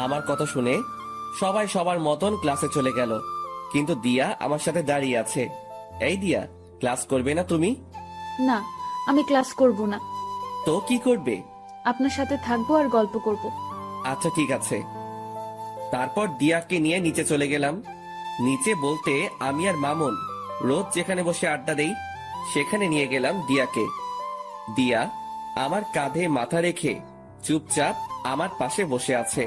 আমার কথা শুনে সবাই সবার মতন ক্লাসে চলে গেল, কিন্তু দিয়া আমার সাথে দাঁড়িয়ে আছে। এই দিয়া, ক্লাস করবে না তুমি? না, আমি ক্লাস করব না। তো কি করবে? আপনার সাথে থাকবো আর গল্প করব। আচ্ছা ঠিক আছে। তারপর দিয়াকে নিয়ে নিচে চলে গেলাম। নিচে বলতে আমি আর মামুন রোজ যেখানে বসে আড্ডা দেই সেখানে নিয়ে গেলাম দিয়াকে। দিয়া আমার কাঁধে মাথা রেখে চুপচাপ আমার পাশে বসে আছে।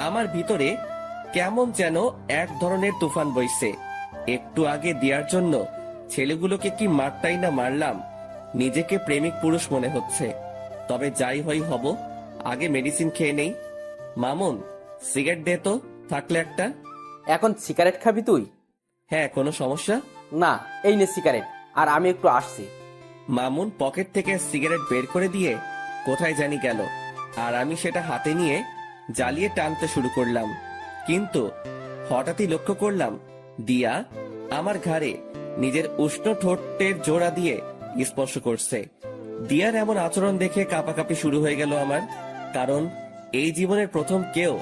আমার ভিতরে কেমন যেন এক ধরনের তুফান বইছে। একটু আগে দিয়ার জন্য ছেলেগুলোকে কি মারটাই না মারলাম। নিজেকে প্রেমিক পুরুষ মনে হচ্ছে। তবে যাই হই হব, আগে মেডিসিন খেয়ে নেই। মামুন, সিগারেট দে তো, থাকলে একটা। এখন সিগারেট খাবি তুই? হ্যাঁ, কোনো সমস্যা? না, এই নে সিগারেট, আর আমি একটু আসছি। মামুন পকেট থেকে সিগারেট বের করে দিয়ে কোথায় জানি গেল, আর আমি সেটা হাতে নিয়ে জ্বালিয়ে টানতে শুরু করলাম। কিন্তু হঠাৎই লক্ষ্য করলাম দিয়া আমার ঘাড়ে নিজের উষ্ণ ঠোঁটের জোড়া দিয়ে স্পর্শ করছে। দিয়ার এমন আচরণ দেখে কাঁপাকাঁপি শুরু হয়ে গেল আমার, কারণ এই জীবনের প্রথম কেউ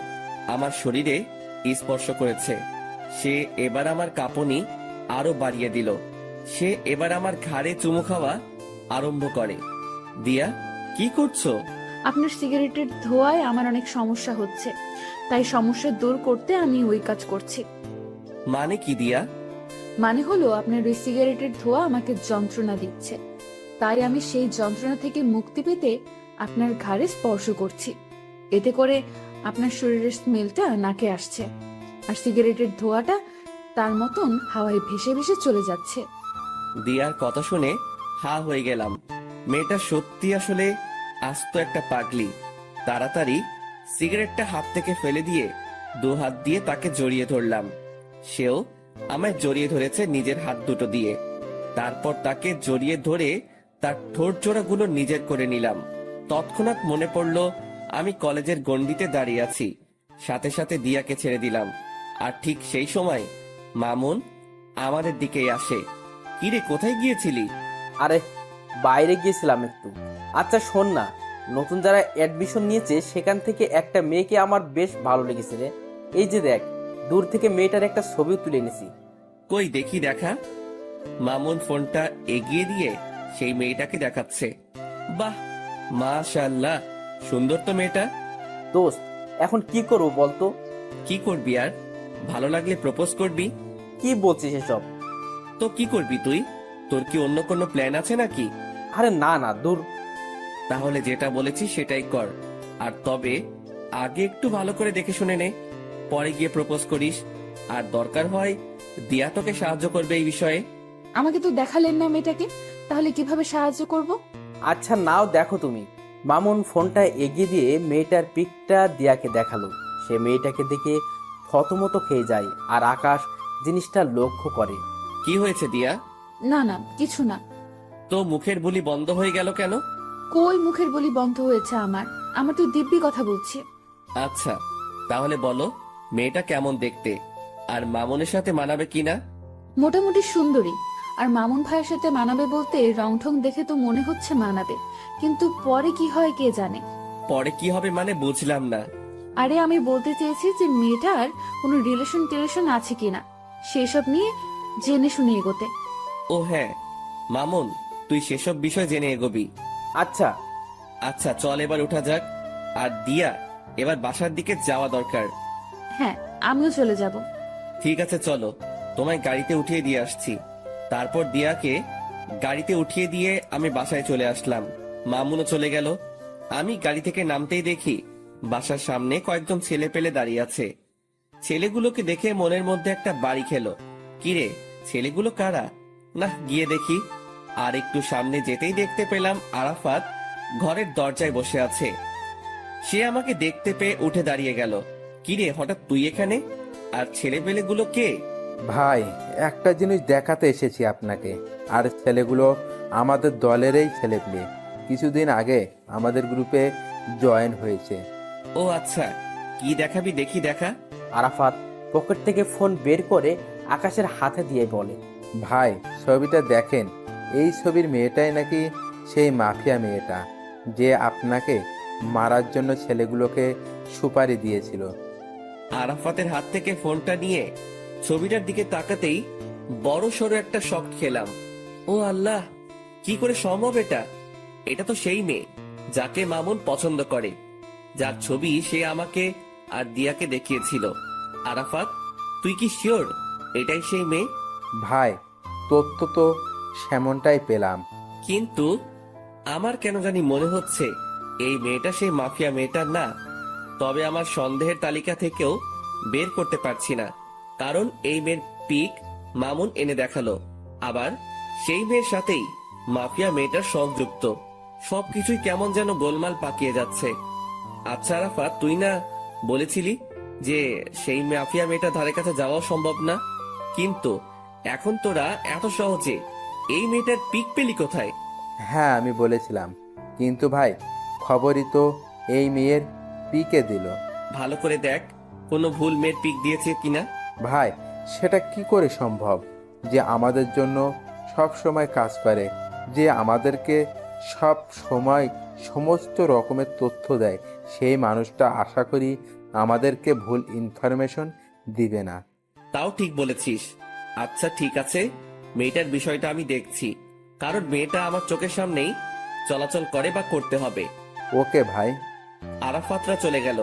আমার শরীরে স্পর্শ করেছে। সে এবার আমার কাঁপুনি আরো বাড়িয়ে দিল। সে এবার আমার ঘাড়ে চুমু খাওয়া আরম্ভ করে। দিয়া, কি করছো? আপনার সিগারেটের ধোঁয়ায় আমার অনেক সমস্যা হচ্ছে, তাই সমস্যা দূর করতে আমি ওই কাজ করছি। মানে কি দিয়া? মানে হলো আপনার ওই সিগারেটের ধোঁয়া আমাকে যন্ত্রণা দিচ্ছে, তাই আমি সেই যন্ত্রণা থেকে মুক্তি পেতে আপনার ঘাড়ে স্পর্শ করছি। এতে করে আপনার শরীরের স্মেলটা নাকে আসছে, আর সিগারেটের ধোঁয়াটা তার মতন হাওয়ায় ভেসে ভেসে চলে যাচ্ছে। দিয়ার কথা শুনে হা হয়ে গেলাম। মেয়েটা সত্যি আসলে আস্ত একটা পাগলি। তাড়াতাড়ি সিগারেটটা হাত থেকে ফেলে দিয়ে দু হাত দিয়ে তাকে জড়িয়ে ধরলাম। সেও আমায় জড়িয়ে ধরেছে নিজের হাত দুটো দিয়ে। তারপর তাকে জড়িয়ে ধরে তার ঠোঁট জোড়াগুলো নিজের করে নিলাম। তৎক্ষণাৎ মনে পড়ল আমি কলেজের গণ্ডিতে দাঁড়িয়ে আছি। সাথে সাথে দিয়াকে ছেড়ে দিলাম। আর ঠিক সেই সময় মামুন আমাদের দিকেই আসে। কিরে, কোথায় গিয়েছিলি? আরে, বাইরে গিয়েছিলাম একটু। আচ্ছা শোন না, নতুন যারা অ্যাডমিশন নিয়েছে সেখান থেকে একটা মেয়েকে আমার বেশ ভালো লেগেছে রে। এই যে দেখ, দূর থেকে মেয়েটার একটা ছবিও তুলে এনেছি। কই দেখি, দেখা। মামুন ফোনটা এগিয়ে দিয়ে সেই মেয়েটাকে দেখাচ্ছে। বাহ, মাশাআল্লাহ, সুন্দর তো মেয়েটা। দোস্ত, এখন কি করবো বলতো? কি করবি আর? ভালো লাগলে প্রপোজ করবি। কি বলছিস এসব? তো কি করবি তুই? তোর কি অন্য কোনো প্ল্যান আছে নাকি? আরে না না, দূর। তাহলে যেটা বলেছি সেটাই কর। আর তবে আগে একটু ভালো করে দেখে শুনে নে, পরে গিয়ে প্রপোজ করিস। আর দরকার হয় দিয়া তোকে সাহায্য করবে এই বিষয়ে। আমাকে তো দেখালেন না মেয়েটাকে, তাহলে কিভাবে সাহায্য করব? আচ্ছা নাও দেখো তুমি। মামুন ফোনটা এগিয়ে দিয়ে মেয়েটার পিকটা দিয়াকে দেখালো। সে মেয়েটাকে দেখে থতমত খেয়ে যায়, আর আকাশ জিনিসটা লক্ষ্য করে। কি হয়েছে দিয়া? না না, কিছু না। তো মুখের বুলি বন্ধ হয়ে গেল কেন? কই মুখের বলি বন্ধ হয়েছে আমার তো দিব্যি কথা বলছি। আচ্ছা, তাহলে বলো মেয়েটা কেমন দেখতে, আর মামুনের সাথে মানাবে কিনা? মোটামুটি সুন্দরী, আর মামুন ভাইয়ের সাথে মানাবে বলতে রংঠং দেখে তো মনে হচ্ছে মানাবে, কিন্তু পরে কি হয় কে জানে। পরে কি হবে মানে বুঝলাম না। আরে আমি বলতে চেয়েছি যে মেয়েটার কোনো রিলেশন আছে কিনা সেসব নিয়ে জেনে শুনে এগোতে। ও হ্যাঁ, মামুন তুই সেসব বিষয় জেনে এগোবি। আচ্ছা আচ্ছা চল এবার উঠা যাক। আর দিয়া, এবার বাসার দিকে যাওয়া দরকার। হ্যাঁ, আমিও চলে যাব। ঠিক আছে চলো, তোমায় গাড়িতে উঠিয়ে দিয়ে আসছি। তারপর দিয়াকে গাড়িতে উঠিয়ে দিয়ে আমি বাসায় চলে আসলাম। মামুনও চলে গেল। আমি গাড়ি থেকে নামতেই দেখি বাসার সামনে কয়েকজন ছেলে পেলে দাঁড়িয়ে আছে। ছেলেগুলোকে দেখে মনের মধ্যে একটা বাড়ি খেলো। কিরে, ছেলেগুলো কারা? না, গিয়ে দেখি। আর একটু সামনে যেতেই দেখতে পেলাম আরাফাত ঘরের দরজায় বসে আছে। সে আমাকে দেখতে পেয়ে উঠে দাঁড়িয়ে গেল। কিরে, হঠাৎ তুই এখানে? আর ছেলেপেলেগুলো কে? ভাই, একটা জিনিস দেখাতে এসেছি আপনাকে। আর ছেলেগুলো আমাদের দলেরই ছেলেগুলো, কিছুদিন আগে আমাদের গ্রুপে জয়েন হয়েছে। ও আচ্ছা, কি দেখাবি দেখি, দেখা। আরাফাত পকেট থেকে ফোন বের করে আকাশের হাতে দিয়ে বলে, ভাই ছবিটা দেখেন, এই ছবির মেয়েটাই নাকি সেই মাফিয়া মেয়েটা যে আপনাকে মারার জন্য ছেলেগুলোকে সুপারি দিয়েছিল। আরাফাতের হাত থেকে ফোনটা নিয়ে ছবিটার দিকে তাকাতেই বড় সড়ো একটা শক খেলাম। ও আল্লাহ, কি করে সম্ভব এটা? এটা তো সেই মেয়ে যাকে মামুন পছন্দ করে, যার ছবি সে আমাকে আর দিয়াকে দেখিয়েছিল। আরাফাত, তুই কি শিওর এটাই সেই মেয়ে? ভাই তথ্য তো সেমনটাই পেলাম। কিন্তু আমার কেন জানি মনে হচ্ছে এই মেয়েটা সেই মাফিয়া মেয়েটা না। তবে আমার সন্দেহের তালিকা থেকেও বের করতে পারছি না, কারণ এই মেয়ের পিক মামুন এনে দেখালো, আবার সেই মেয়ের সাথেই মাফিয়া মেয়েটার সংযুক্ত। সবকিছুই কেমন যেন গোলমাল পাকিয়ে যাচ্ছে। আচ্ছা আরাফাত, তুই না বলেছিলি যে সেই মাফিয়া মেয়েটা ধারে কাছে যাওয়া সম্ভব না, কিন্তু এখন তোরা এত সহজে এই মেয়েটার পিক পেলি কোথায়? হ্যাঁ আমি বলেছিলাম, কিন্তু ভাই খবরই তো এই মেয়ের পিকে দিল। ভালো করে দেখ কোনো ভুল মেয়ের পিক দিয়েছে কিনা। ভাই সেটা কি করে সম্ভব যে আমাদের জন্য সব সময় কাজ করে, যে আমাদেরকে সব সময় সমস্ত রকমের তথ্য দেয়, সেই মানুষটা আশা করি আমাদেরকে ভুল ইনফরমেশন দিবে না। তাও ঠিক বলেছিস। আচ্ছা ঠিক আছে, মেয়েটার বিষয়টা আমি দেখছি, কারণ মেয়েটা আমার চোখের সামনেই চলাচল করে বা করতে হবে। ওকে ভাই। আরাফাতরা চলে গেল,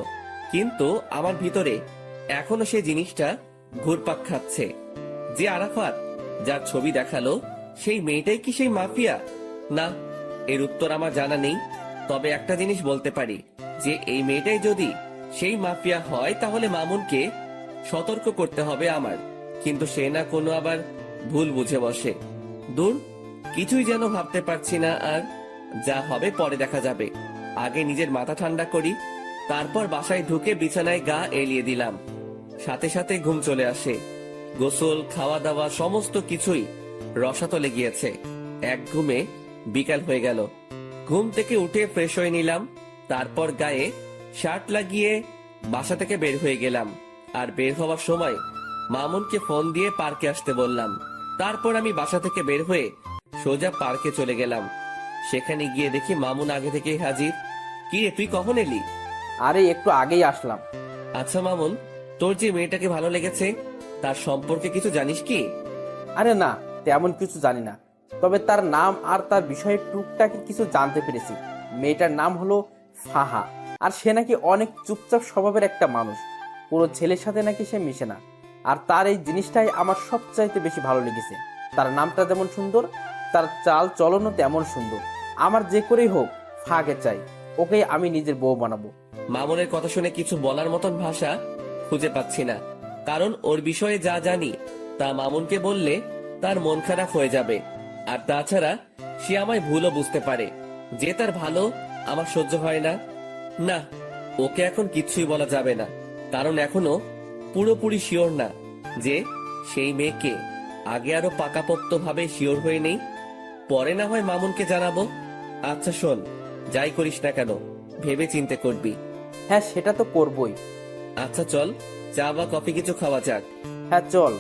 কিন্তু আমার ভিতরে এখনো সেই জিনিসটা ঘুরপাক খাচ্ছে যে আরাফাত যার ছবি দেখালো সেই মেয়েটাই কি সেই মাফিয়া? না, এর উত্তর আমার জানা নেই। তবে একটা জিনিস বলতে পারি যে এই মেয়েটাই যদি সেই মাফিয়া হয় তাহলে মামুনকে সতর্ক করতে হবে আমার, কিন্তু সে না কোনো আবার ভুল বুঝে বসে। দূর, কিছুই যেন ভাবতে পারছি না, আর যা হবে পরে দেখা যাবে। আগে নিজের মাথা ঠান্ডা করি, তারপর বাসায় ঢুকে বিছানায় গা এলিয়ে দিলাম। সাথে সাথে ঘুম চলে আসে। গোসল, খাওয়া দাওয়া সমস্ত কিছুই রসাতলে গিয়েছে। এক ঘুমে বিকাল হয়ে গেল। ঘুম থেকে উঠে ফ্রেশ হয়ে নিলাম, তারপর গায়ে শার্ট লাগিয়ে বাসা থেকে বের হয়ে গেলাম। আর বের হওয়ার সময় মামুনকে ফোন দিয়ে পার্কে আসতে বললাম। তারপর আমি বাসা থেকে বের হয়ে সোজা পার্কে চলে গেলাম। সেখানে গিয়ে দেখি মামুন আগে থেকেই হাজির। কি রে, তুই কখন এলি? আরে একটু আগেই আসলাম। আচ্ছা মামুন, তোর যে মেয়েটাকে ভালো লেগেছে তার সম্পর্কে কিছু জানিস কি? আরে না, তেমন কিছু জানি না, তবে তার নাম আর তার বিষয়ে টুকটাকি কিছু জানতে পেরেছি। মেয়েটার নাম হলো ফাহা, আর সে নাকি অনেক চুপচাপ স্বভাবের একটা মানুষ। কোনো ছেলের সাথে নাকি সে মিশে না, আর তার এই জিনিসটাই আমার সবচাইতে বেশি ভালো লেগেছে। তার নামটা যেমন সুন্দর, তার চাল চলনও তেমন সুন্দর। আমার যে করেই হোক ফাহাকে চাই, ওকেই আমি নিজের বউ বানাবো। মামুনের কথা শুনে কিছু বলার মতন ভাষা খুঁজে পাচ্ছি না, কারণ ওর বিষয়ে যা জানি তা মামুনকে বললে তার মন খারাপ হয়ে যাবে। আর তাছাড়া সে আমায় ভুলও বুঝতে পারে, যে তার ভালো আমার সহ্য হয় না। না, ওকে এখন কিচ্ছুই বলা যাবে না, কারণ এখনো পুরোপুরি শিওর না যে সেই মেয়েকে। আগে আরো পাকাপোক্ত ভাবে শিওর হয়ে নেই, পরে না হয় মামুনকে জানাবো। আচ্ছা শোন, যাই করিস না কেন ভেবে চিন্তে করবি। হ্যাঁ সেটা তো করবই। আচ্ছা চল, চা বা কফি কিছু খাওয়া যাক। হ্যাঁ চল।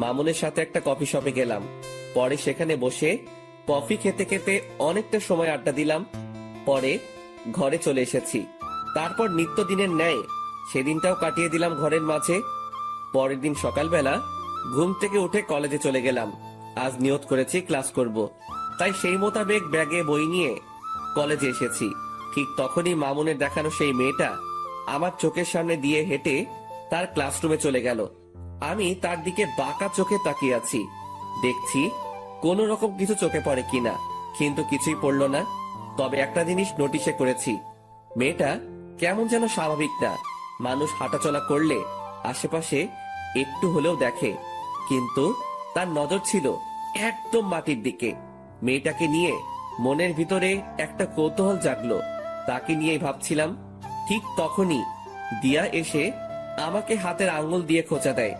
মামুনের সাথে একটা কফি শপে গেলাম। পরে সেখানে বসে কফি খেতে খেতে অনেকটা সময় আড্ডা দিলাম। পরে ঘরে চলে এসেছি। তারপর নিত্যদিনের ন্যায় সেদিনটাও কাটিয়ে দিলাম ঘরের মাঝে। পরের দিন সকালবেলা ঘুম থেকে উঠে কলেজে চলে গেলাম। আজ নিয়ত করেছি ক্লাস করব, তাই সেই মোতাবেক ব্যাগে বই নিয়ে কলেজে এসেছি। ঠিক তখনই মামুনের দেখানো সেই মেয়েটা আমার চোখের সামনে দিয়ে হেঁটে তার ক্লাসরুমে চলে গেল। আমি তার দিকে বাঁকা চোখে তাকিয়ে আছি, দেখছি কোন রকম কিছু চোখে পড়ে কিনা, কিন্তু কিছুই পড়লো না। তবে একটা জিনিস নোটিশে করেছি, মেয়েটা কেমন যেন স্বাভাবিক না। মানুষ হাঁটাচলা করলে আশেপাশে একটু হলেও দেখে, কিন্তু তার নজর ছিল একদম মাটির দিকে। মেয়েটাকে নিয়ে মনের ভিতরে একটা কৌতূহল জাগলো, তাকে নিয়েই ভাবছিলাম। ঠিক তখনই দিয়া এসে আমাকে হাতের আঙ্গুল দিয়ে খোঁচা দেয়।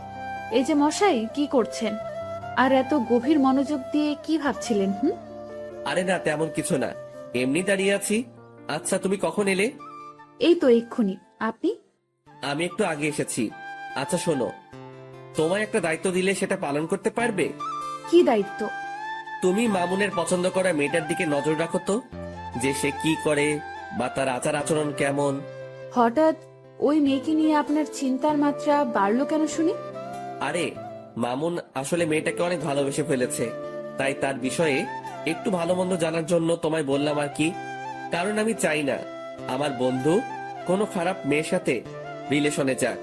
এই যে মশাই, কি করছেন? আর এত গভীর মনোযোগ দিয়ে কি ভাবছিলেন? আরে না, তেমন কিছু না, এমনি দাঁড়িয়ে আছি। আচ্ছা তুমি কখন এলে? এই তো এক্ষুনি। আপনি? আমি একটু আগে এসেছি। আচ্ছা শোনো, তোমায় একটা দায়িত্ব দিলে সেটা পালন করতে পারবে? কি দায়িত্ব? তুমি মামুনের পছন্দ করা মেয়েটার দিকে নজর রাখো তো, যে সে কি করে বা তার আচার আচরণ কেমন। হঠাৎ ওই মেয়েকে নিয়ে আপনার চিন্তার মাত্রা বাড়লো কেন শুনি? আরে মামুন আসলে মেয়েটাকে অনেক ভালোবেসে ফেলেছে, তাই তার বিষয়ে একটু ভালো মন্দ জানার জন্য তোমায় বললাম আর কি। কারণ আমি চাই না আমার বন্ধু কোনো খারাপ মেয়ের সাথে রিলেশনে যাক।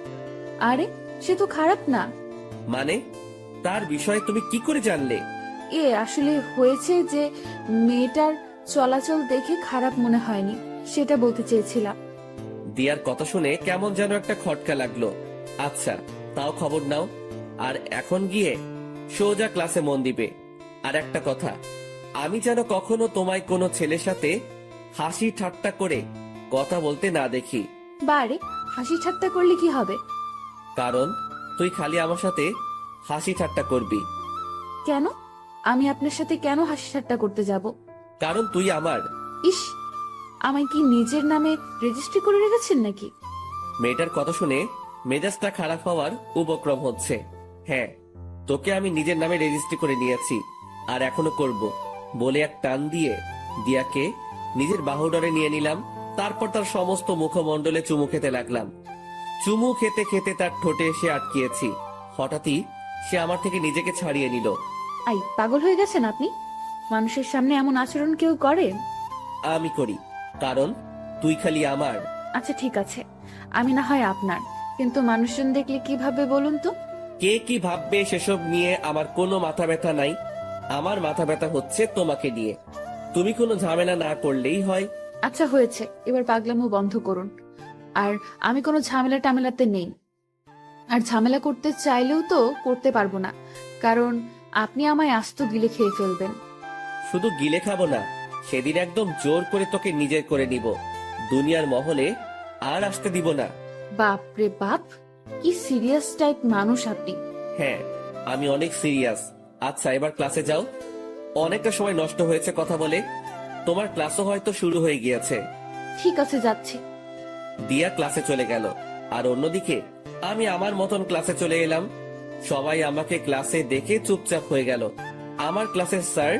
আরে সে তো খারাপ না। মানে তার বিষয়ে তুমি কি করে জানলে? আসলে হয়েছে যে মেয়েটার চলাচল দেখে খারাপ মনে হয়নি, সেটা বলতে চেয়েছিলাম। দিয়ার কথা শুনে কেমন যেন একটা খটকা লাগলো। আচ্ছা তাও খবর নাও, আর এখন গিয়ে সোজা ক্লাসে মন দিবে। আর একটা কথা, আমি যেন কখনো তোমায় কোনো ছেলের সাথে হাসি ঠাট্টা করে কথা বলতে না দেখি। বারে, হাসি ঠাট্টা করলে কি হবে? কারণ তুই খালি আমার সাথে হাসি ঠাট্টা করবি। কেন? আমি আপনার সাথে কেন হাসি ঠাট্টা করতে যাব? কারণ তুই আমার। ইস, আমায় কি নিজের নামে রেজিস্ট্রি করে রেখেছেন নাকি? মেয়েটার কথা শুনে মেজাজটা খারাপ হওয়ার উপক্রম হচ্ছে। হ্যাঁ, তোকে আমি নিজের নামে রেজিস্ট্রি করে নিয়েছি, আর এখনো করব বলে এক টান দিয়ে দিয়াকে নিজের বাহুডরে নিয়ে নিলাম। তারপর তার সমস্ত মুখমণ্ডলে চুমু খেতে লাগলাম। চুমু খেতে খেতে তার ঠোঁটে এসে আটকিয়েছি। হঠাৎই সে আমার থেকে নিজেকে ছাড়িয়ে নিল। আই, পাগল হয়ে গেছেন আপনি? মানুষের সামনে এমন আচরণ কেউ করে? আমি করি, কারণ তুই খালি আমার। আচ্ছা ঠিক আছে, আমি না হয় আপনার, কিন্তু মানুষজন দেখলে কি ভাববে বলুন তো? কে কি ভাববে সেসব নিয়ে আমার কোনো মাথা ব্যথা নাই। আমার মাথা ব্যথা হচ্ছে তোমাকে নিয়ে। তুমি কোনো ঝামেলা না করলেই হয়। আচ্ছা হয়েছে, এবার পাগলামো বন্ধ করুন। আর আমি কোনো ঝামেলা টামেলাতে নেই, আর ঝামেলা করতে চাইলেও তো করতে পারবো না, কারণ আপনি আমায় আস্ত গিলে খেয়ে ফেলবেন। শুধু গিলে খাবো না, সেদিন একদম জোর করে তোকে নিজের করে নিব। দুনিয়ার মহলে আর আসতে দিব না। বাপ রে বাপ, কি সিরিয়াস টাইপ মানুষ আপনি। হ্যাঁ, আমি অনেক সিরিয়াস। আচ্ছা এবার ক্লাসে যাও, অনেকটা সময় নষ্ট হয়েছে কথা বলে। তোমার ক্লাসও হয়তো শুরু হয়ে গিয়েছে। ঠিক আছে, যাচ্ছি। দিয়া ক্লাসে চলে গেল, আর অন্যদিকে আমি আমার মতন ক্লাসে চলে এলাম। সবাই আমাকে ক্লাসে দেখে চুপচাপ হয়ে গেল। আমার ক্লাসের স্যার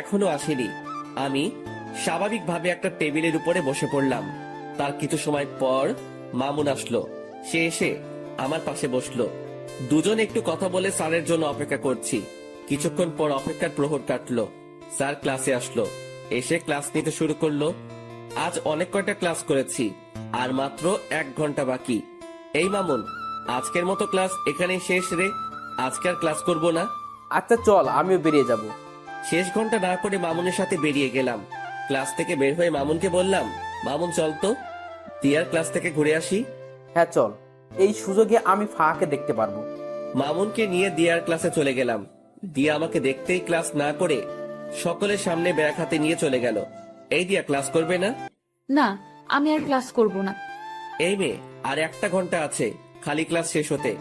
এখনো আসেনি। আমি স্বাভাবিকভাবে একটা টেবিলের উপরে বসে পড়লাম। তার কিছু সময় পর মামুন আসলো। সে এসে আমার পাশে বসলো। দুজন একটু কথা বলে স্যারের জন্য অপেক্ষা করছি। কিছুক্ষণ পর অপেক্ষার প্রহর কাটলো। স্যার ক্লাসে আসলো, এসে ক্লাস নিতে শুরু করলো। আজ অনেক কয়টা ক্লাস করেছি, আর মাত্র 1 ঘন্টা বাকি। এই মামুন, আজকের মতো ক্লাস এখানেই শেষ রে। আজকে আর ক্লাস করব না। আচ্ছা চল, আমিও বেরিয়ে যাব। শেষ ঘন্টা না করে মামুনের সাথে বেরিয়ে গেলাম। ক্লাস থেকে বের হয়ে মামুনকে বললাম, মামুন চল তো দিয়ার ক্লাস থেকে ঘুরে আসি। হ্যাঁ চল, এই সুযোগে আমি ফাঁকে দেখতে পারবো। মামুনকে নিয়ে দিয়ার ক্লাসে চলে গেলাম। দিয়া আমাকে দেখতেই ক্লাস না করে সকলের সামনে ব্যাগ হাতে নিয়ে চলে গেল। এই দিয়া ক্লাস করবে না? না, আমি আর ক্লাস করব না। এই মেয়ে, আর 1 ঘন্টা আছে খালি ক্লাস শেষ হতে।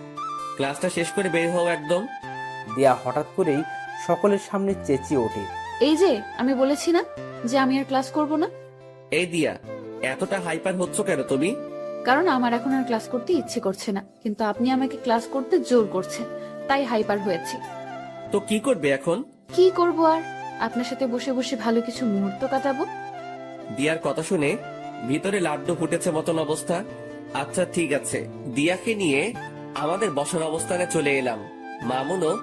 ক্লাসটা শেষ করে বের হও একদম। দিয়া হঠাৎ করেই সকলের সামনে চেঁচিয়ে ওঠে। এই যে আমি বলেছি না যে আমি আর ক্লাস করব না। এই দিয়া, এতটা হাইপার হচ্ছ কেন তুমি? কারণ আমার এখন আর ক্লাস করতে ইচ্ছে করছে না, কিন্তু আপনি আমাকে ক্লাস করতে জোর করছেন, তাই হাইপার হয়েছি। তো কি করবে এখন? কি করব আর, আপনার সাথে বসে বসে ভালো কিছু মুহূর্ত কাটাবো। দিয়ার কথা শুনে ভিতরে লাড্ডু ফুটেছে মতন অবস্থা। আচ্ছা ঠিক আছে, দিয়াকে নিয়ে আমাদের বসার অবস্থানে চলে এলাম। মামুনও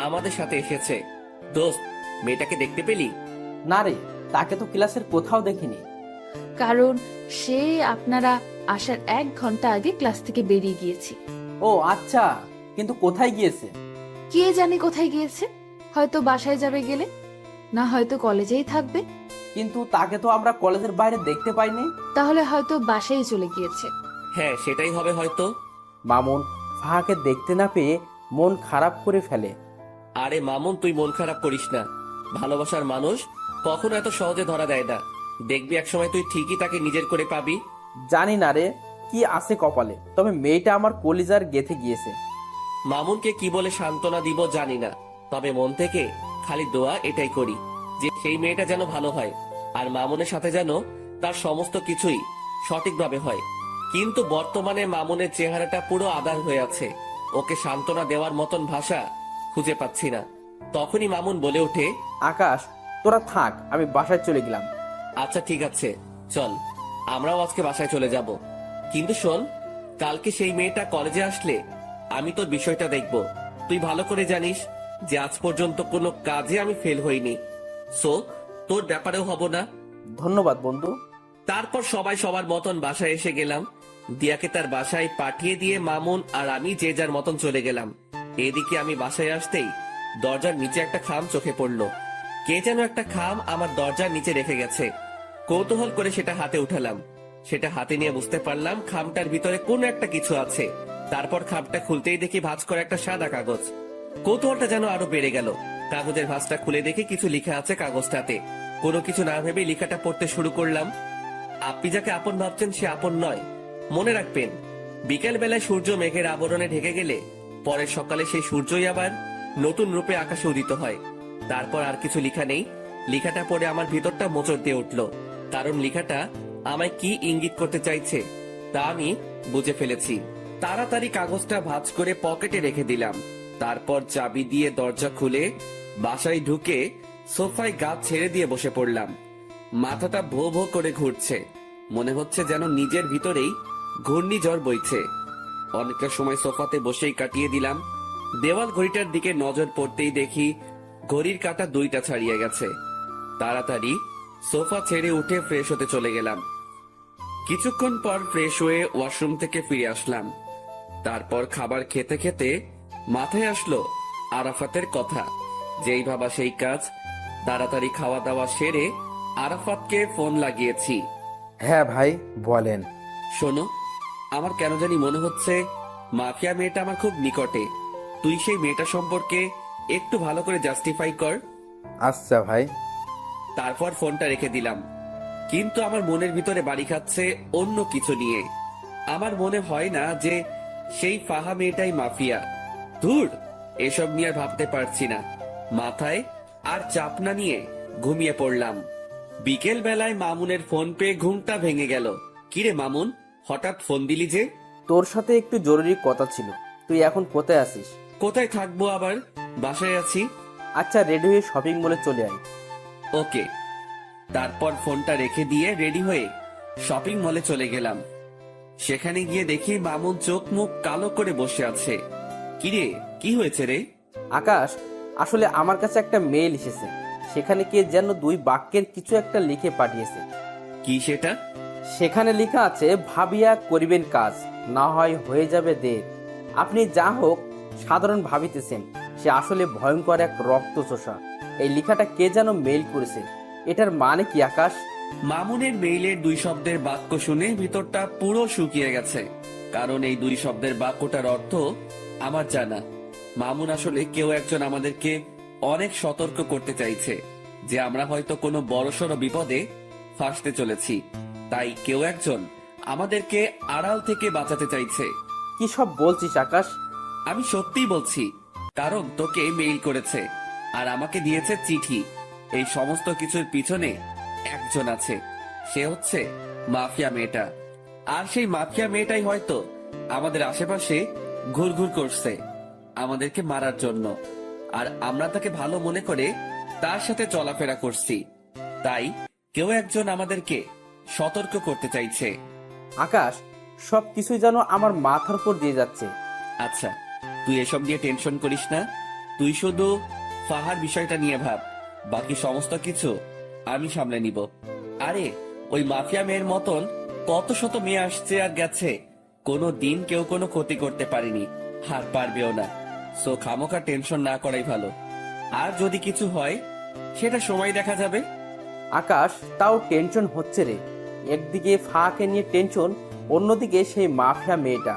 আমাদের সাথে এসেছে। দোস্ত, মেয়েটাকে দেখতে পেলি? না রে, তাকে তো ক্লাসের কোথাও দেখিনি। কারণ সে আপনারা আসার 1 ঘন্টা আগে ক্লাস থেকে বেরিয়ে গিয়েছি। ও আচ্ছা, কিন্তু কোথায় গিয়েছে? কে জানে কোথায় গিয়েছে, হয়তো বাসায় যাবে গেলে, না হয়তো কলেজেই থাকবে। কিন্তু তাকে তো আমরা কলেজের বাইরে দেখতে পাইনি। তাহলে হয়তো বাসায় চলে গিয়েছে। হ্যাঁ সেটাই হবে হয়তো। মামুন ফাহাকে দেখতে না পেয়ে মন খারাপ করে ফেলে। আরে মামুন, তুই মন খারাপ করিস না। ভালোবাসার মানুষ কখনো এত সহজে ধরা দেয় না। দেখবি একসময় তুই ঠিকই তাকে নিজের করে পাবি। জানি না রে কি আছে কপালে, তবে মেয়েটা আমার কলিজার গেথে গিয়েছে। মামুনকে কি বলে সান্ত্বনা দিব জানি না, তবে মন থেকে খালি দোয়া এটাই করি যে সেই মেয়েটা যেন ভালো হয়, আর মামুনের সাথে যেন তার সমস্ত কিছুই সঠিকভাবে হয়। কিন্তু বর্তমানে মামুনের চেহারাটা পুরো আধার হয়ে আছে। ওকে সান্ত্বনা দেওয়ার মতন ভাষা খুঁজে পাচ্ছি না। তখনই মামুন বলে ওঠে, আকাশ, তোরা থাক, আমি বাসায় চলে গেলাম। আচ্ছা ঠিক আছে, চল আমরাও আজকে বাসায় চলে যাব। কিন্তু শোন, কালকে সেই মেয়েটা কলেজে আসলে আমি তোর বিষয়টা দেখব। তুই ভালো করে জানিস যে আজ পর্যন্ত কোনো কাজে আমি ফেল হইনি। সো তোর ব্যাপারেও হব না। ধন্যবাদ বন্ধু। তারপর সবাই সবার মতন বাসায় এসে গেলাম। দিয়াকে তার বাসায় পাঠিয়ে দিয়ে মামুন আর আমি যে যার মতন চলে গেলাম। এদিকে আমি বাসায় আসতেই দরজার নিচে একটা খাম চোখে পড়লো। কে যেন একটা খাম আমার দরজার নিচে রেখে গেছে। কৌতূহল করে সেটা হাতে উঠালাম। সেটা হাতে নিয়ে বুঝতে পারলাম খামটার ভিতরে কোনো একটা কিছু আছে। তারপর খামটা খুলতেই দেখি ভাঁজ করা একটা সাদা কাগজ। কৌতূহলটা যেন আরো বেড়ে গেল। কাগজের ভাঁজটা খুলে দেখি কিছু লেখা আছে কাগজটাতে। কোনো কিছু না ভেবে লেখাটা পড়তে শুরু করলাম। আপনি যাকে আপন ভাবছেন সে আপন নয়। মনে রাখবেন, বিকেল বেলায় সূর্য মেঘের আবরণে ঢেকে গেলে পরের সকালে সেই সূর্যই আবার নতুন রূপে আকাশে উদিত হয়। তারপর আর কিছু লেখা নেই। লেখাটা পড়ে আমার ভিতরটা মোচড় দিয়ে উঠল, কারণ লেখাটা আমায় কি ইঙ্গিত করতে চাইছে তা আমি বুঝে ফেলেছি। তাড়াতাড়ি কাগজটা ভাঁজ করে পকেটে রেখে দিলাম। তারপর চাবি দিয়ে দরজা খুলে বাসায় ঢুকে সোফায় গা ছেড়ে দিয়ে বসে পড়লাম। মাথাটা ভো ভো করে ঘুরছে। মনে হচ্ছে যেন নিজের ভিতরেই ঘূর্ণিঝড় বইছে। অনেকটা সময় সোফাতে বসেই কাটিয়ে দিলাম। দেওয়াল ঘড়িটার দিকে নজর পড়তেই দেখি ঘড়ির কাঁটা 2টা ছাড়িয়ে গেছে। তাড়াতাড়ি সোফা ছেড়ে উঠে ফ্রেশ হতে চলে গেলাম। কিছুক্ষণ পর ফ্রেশ হয়ে ওয়াশরুম থেকে ফিরে আসলাম। তারপর খাবার খেতে খেতে মাথায় আসলো আরাফাতের কথা। যেই ভাবা সেই কাজ। তাড়াতাড়ি খাওয়া দাওয়া সেরে আরাফাতকে ফোন লাগিয়েছি। হ্যাঁ ভাই, বলেন। শোনো, আমার কেন জানি মনে হচ্ছে মাফিয়া মেয়েটা আমার খুব নিকটে। তুই সেই মেয়েটা সম্পর্কে একটু ভালো করে জাস্টিফাই কর। আচ্ছা ভাই। তারপর ফোনটা রেখে দিলাম। কিন্তু আমার মনের ভিতরে বাড়ি খাচ্ছে অন্য কিছু নিয়ে। আমার মনে হয় না যে সেই ফাহা মেয়েটাই মাফিয়া। ধুর, এসব নিয়ে আর ভাবতে পারছি না। মাথায় আর চাপ না নিয়ে ঘুমিয়ে পড়লাম। বিকেল বেলায় মামুনের ফোন পেয়ে ঘুমটা ভেঙে গেল। কিরে মামুন, হঠাৎ ফোন দিলি যে? তোর সাথে একটু জরুরি কথা ছিল। তুই এখন কোথায় আছিস? কোথায় থাকবো আবার, বাসায় আছি। আচ্ছা, রেডি হয়ে শপিং মলে চলে আয়। ওকে। তারপর ফোনটা রেখে দিয়ে রেডি হয়ে শপিং মলে চলে গেলাম। সেখানে গিয়ে দেখি মামুন চোখ মুখ কালো করে বসে আছে। কিরে, কি হয়েছে রে? আকাশ, আসলে আমার কাছে একটা মেইল এসেছে। সেখানে কে যেন 2 বাক্যের কিছু একটা লিখে পাঠিয়েছে। কি সেটা? সেখানে লেখা আছে, ভাবিয়া করিবেন কাজ, না হয় হয়ে যাবে দের। আপনি যা হোক সাধারণ ভাবিতেছেন, সে আসলে ভয়ঙ্কর এক রক্তচোষা। এই লেখাটা কে যেন মেইল করেছে। এটার মানে কি আকাশ? মামুনের মেইলের 2 শব্দের বাক্য শুনে ভিতরটা পুরো শুকিয়ে গেছে। কারণ এই 2 শব্দের বাক্যটার অর্থ আমার জানা। মামুন আসলে কেউ একজন আমাদেরকে অনেক সতর্ক করতে চাইছে যে আমরা হয়তো কোনো বড়সড় বিপদে ফাঁসতে চলেছি। তাই কেউ একজন আমাদেরকে আড়াল থেকে বাঁচাতে চাইছে। কি সব বলছিস আকাশ? আমি সত্যিই বলছি, কারণ তোকে মেইল করেছে আর আমাকে দিয়েছে চিঠি। এই সমস্ত কিছুর পিছনে একজন আছে, সে হচ্ছে মাফিয়া মেয়েটা। আর সেই মাফিয়া মেয়েটাই হয়তো আমাদের আশেপাশে ঘুরঘুর করছে আমাদেরকে মারার জন্য। আর আমরা তাকে ভালো মনে করে তার সাথে চলাফেরা করছি। তাই কেউ একজন আমাদেরকে সতর্ক করতে চাইছে। আকাশ, সব কিছুই যেন আমার মাথার উপর দিয়ে যাচ্ছে। আচ্ছা, তুই এসব নিয়ে টেনশন করিস না। তুই শুধু ফাহার বিষয়টা নিয়ে ভাব, বাকি সমস্ত কিছু আমি সামলে নিব। আরে, ওই মাফিয়া মেয়ের মতন কত শত মেয়ে আসছে আর গেছে, কোনো দিন কেউ কোনো ক্ষতি করতে পারেনি, আর পারবেও না। সো খামোখা টেনশন না করাই ভালো। আর যদি কিছু হয় সেটা সময় দেখা যাবে। আকাশ, তাও টেনশন হচ্ছে রে। একদিকে ফাঁকে নিয়ে টেনশন, অন্যদিকে সেই মাফিয়া মেয়েটা।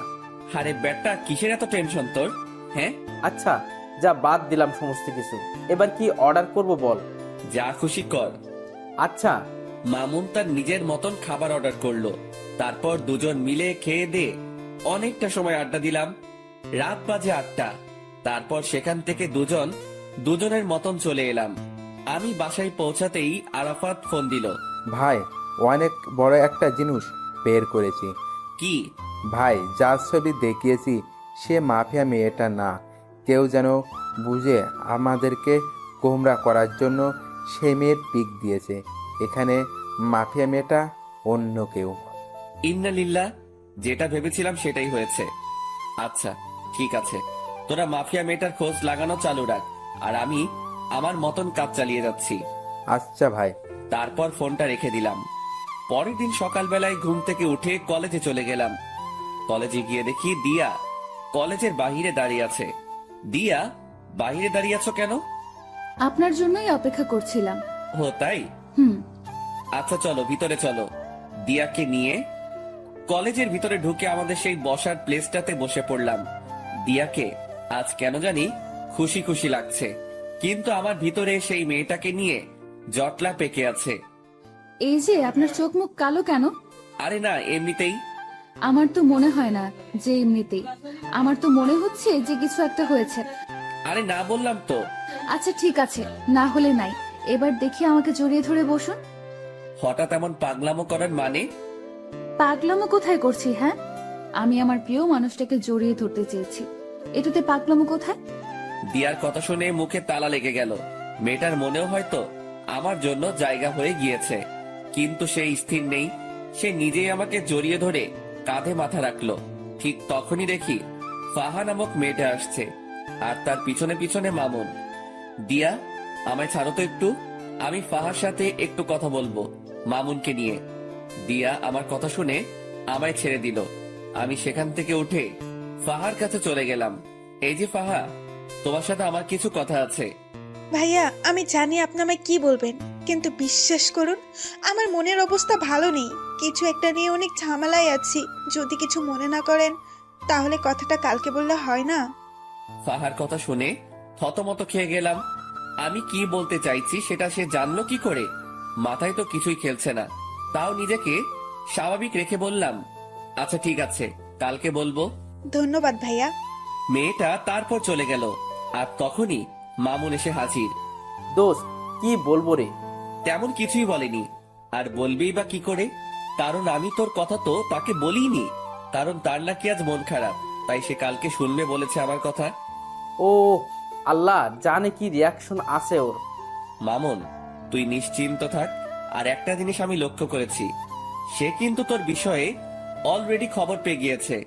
আরে বেটা, কিসের এত টেনশন তোর? হ্যাঁ, আচ্ছা, যা বাদ দিলাম সমস্ত কিছু। এবার কি অর্ডার করব বল? যা খুশি কর। আচ্ছা। মামুন তার নিজের মতন খাবার অর্ডার করলো। তারপর দুজন মিলে খেয়ে দিয়ে অনেকটা সময় আড্ডা দিলাম। রাত বাজে 8টা। তারপর সেখান থেকে দুজনের মতন চলে এলাম। আমি বাসায় পৌঁছাতেই আরাফাত ফোন দিল। ভাই, অনেক বড় একটা জিনিস বের করেছি। কি? ভাই, যার ছবি দেখিয়েছি সে মাফিয়া মেয়েটা না। কেউ যেন বুঝে আমাদেরকে গোমরা করার জন্য সে মেয়ের পিক দিয়েছে। এখানে মাফিয়া মেয়েটা অন্য কেউ। ইন্না লিল্লাহ, যেটা ভেবেছিলাম সেটাই হয়েছে। আচ্ছা ঠিক আছে, তোরা মাফিয়া মেয়েটার খোঁজ লাগানো চালু রাখ, আর আমি আমার মতন কাজ চালিয়ে যাচ্ছি। আচ্ছা ভাই। তারপর ফোনটা রেখে দিলাম। পরের দিন সকালবেলায় ঘুম থেকে উঠে কলেজে চলে গেলাম। কলেজে গিয়ে দেখি দিয়া কলেজের বাহিরে দাঁড়িয়ে আছে। দিয়া, বাহিরে দাঁড়িয়ে আছো কেন? আপনার জন্যই অপেক্ষা করছিলাম। ও তাই? হুম। আচ্ছা চলো ভিতরে চলো। দিয়াকে নিয়ে কলেজের ভিতরে ঢুকে আমাদের সেই বসার প্লেসটাতে বসে পড়লাম। দিয়াকে আজ কেন জানি খুশি খুশি লাগছে, কিন্তু আমার ভিতরে সেই মেয়েটাকে নিয়ে জটলা পেকে আছে। এই যে আপনার চোখ মুখ কালো কেন? আরে না, এমনিতেই। আমার তো মনে হয় না যে এমনিতেই, আমার তো মনে হচ্ছে যে কিছু একটা হয়েছে। আরে না বললাম তো। আচ্ছা ঠিক আছে, না হলে নাই। এবার দেখি আমাকে জড়িয়ে ধরে বসুন। হঠাৎ এমন পাগলামো করার মানে? পাগলামো কোথায় করছি? হ্যাঁ, আমি আমার প্রিয় মানুষটাকে জড়িয়ে ধরতে চেয়েছি, এটাতে পাগলামো কোথায়? দিয়ার কথা শুনে মুখে তালা লেগে গেল। মেয়েটার মনেও হয়তো আমার জন্য জায়গা হয়ে গিয়েছে, কিন্তু সে স্থির নেই। সে নিজেই আমাকে জড়িয়ে ধরে কাঁধে মাথা রাখলো। ঠিক তখনই দেখি ফাহা নামক মেয়েটা আসছে, আর তার পিছনে পিছনে মামুন। দিয়া, আমায় ছাড়ো তো একটু, আমি ফাহার সাথে একটু কথা বলবো মামুনকে নিয়ে। দিয়া আমার কথা শুনে আমায় ছেড়ে দিল। আমি সেখান থেকে উঠে ফাহার কাছে চলে গেলাম। এই যে ফাহা, তোমার সাথে আমার কিছু কথা আছে। ভাইয়া, আমি জানি আপনি আমায় কি বলবেন, কিন্তু বিশ্বাস করুন আমার মনের অবস্থা ভালো নেই। কিছু একটা নিয়ে অনেক ঝামেলায় আছি। যদি কিছু মনে না করেন তাহলে কথাটা কালকে বললে হয় না? ফাহার কথা শুনে থতমত খেয়ে গেলাম। আমি কি বলতে চাইছি সেটা সে জানলো কি করে? মাথায় তো কিছুই খেলছে না। তাও নিজেকে স্বাভাবিক রেখে বললাম, আচ্ছা ঠিক আছে, কালকে বলবো। ধন্যবাদ ভাইয়া। মেয়েটা তারপর চলে গেল, আর তখনই মামুন এসে হাজির। দোস্ত, কি বলবো রে? তেমন কিছুই বলেনি, আর বলবেই বা কি করে? কারণ আমি তোর কথা তো তাকে বলিনি, কারণ তার নাকি আজ মন খারাপ, তাই সে কালকে শুনবে বলেছে আমার কথা। ও আল্লাহ জানে কি রিয়াকশন আছে ওর। মামুন, তুই নিশ্চিন্ত থাক। আর একটা জিনিস আমি লক্ষ্য করেছি, সে কিন্তু তোর বিষয়ে অলরেডি খবর পেয়ে গিয়েছে,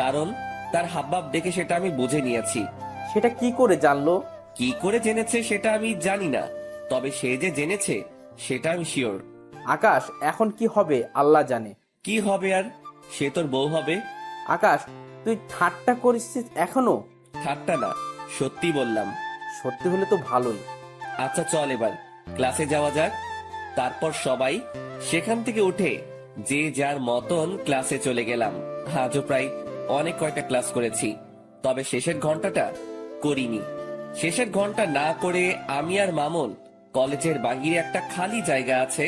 কারণ তার হাবভাব দেখে সেটা আমি বুঝে নিয়েছি। সেটা কি করে জানলো? কি করে জেনেছে সেটা আমি জানি না, তবে সে যে জেনেছে সেটা আমি শিওর। আকাশ, এখন কি হবে আল্লাহ জানে। কি হবে আর? সে তোর বউ হবে। আকাশ, তুই ঠাট্টা করিস এখনো? ঠাট্টা না, সত্যি বললাম। সত্যি হলে তো ভালোই। আচ্ছা চল এবার ক্লাসে যাওয়া যাক। তারপর সবাই সেখান থেকে উঠে যে যার মতন ক্লাসে চলে গেলাম। আজও প্রায় অনেক কয়টা ক্লাস করেছি, তবে শেষের ঘন্টাটা করিনি। শেষের ঘন্টা না করে আমি আর মামুন কলেজের বাহিরে একটা খালি জায়গা আছে,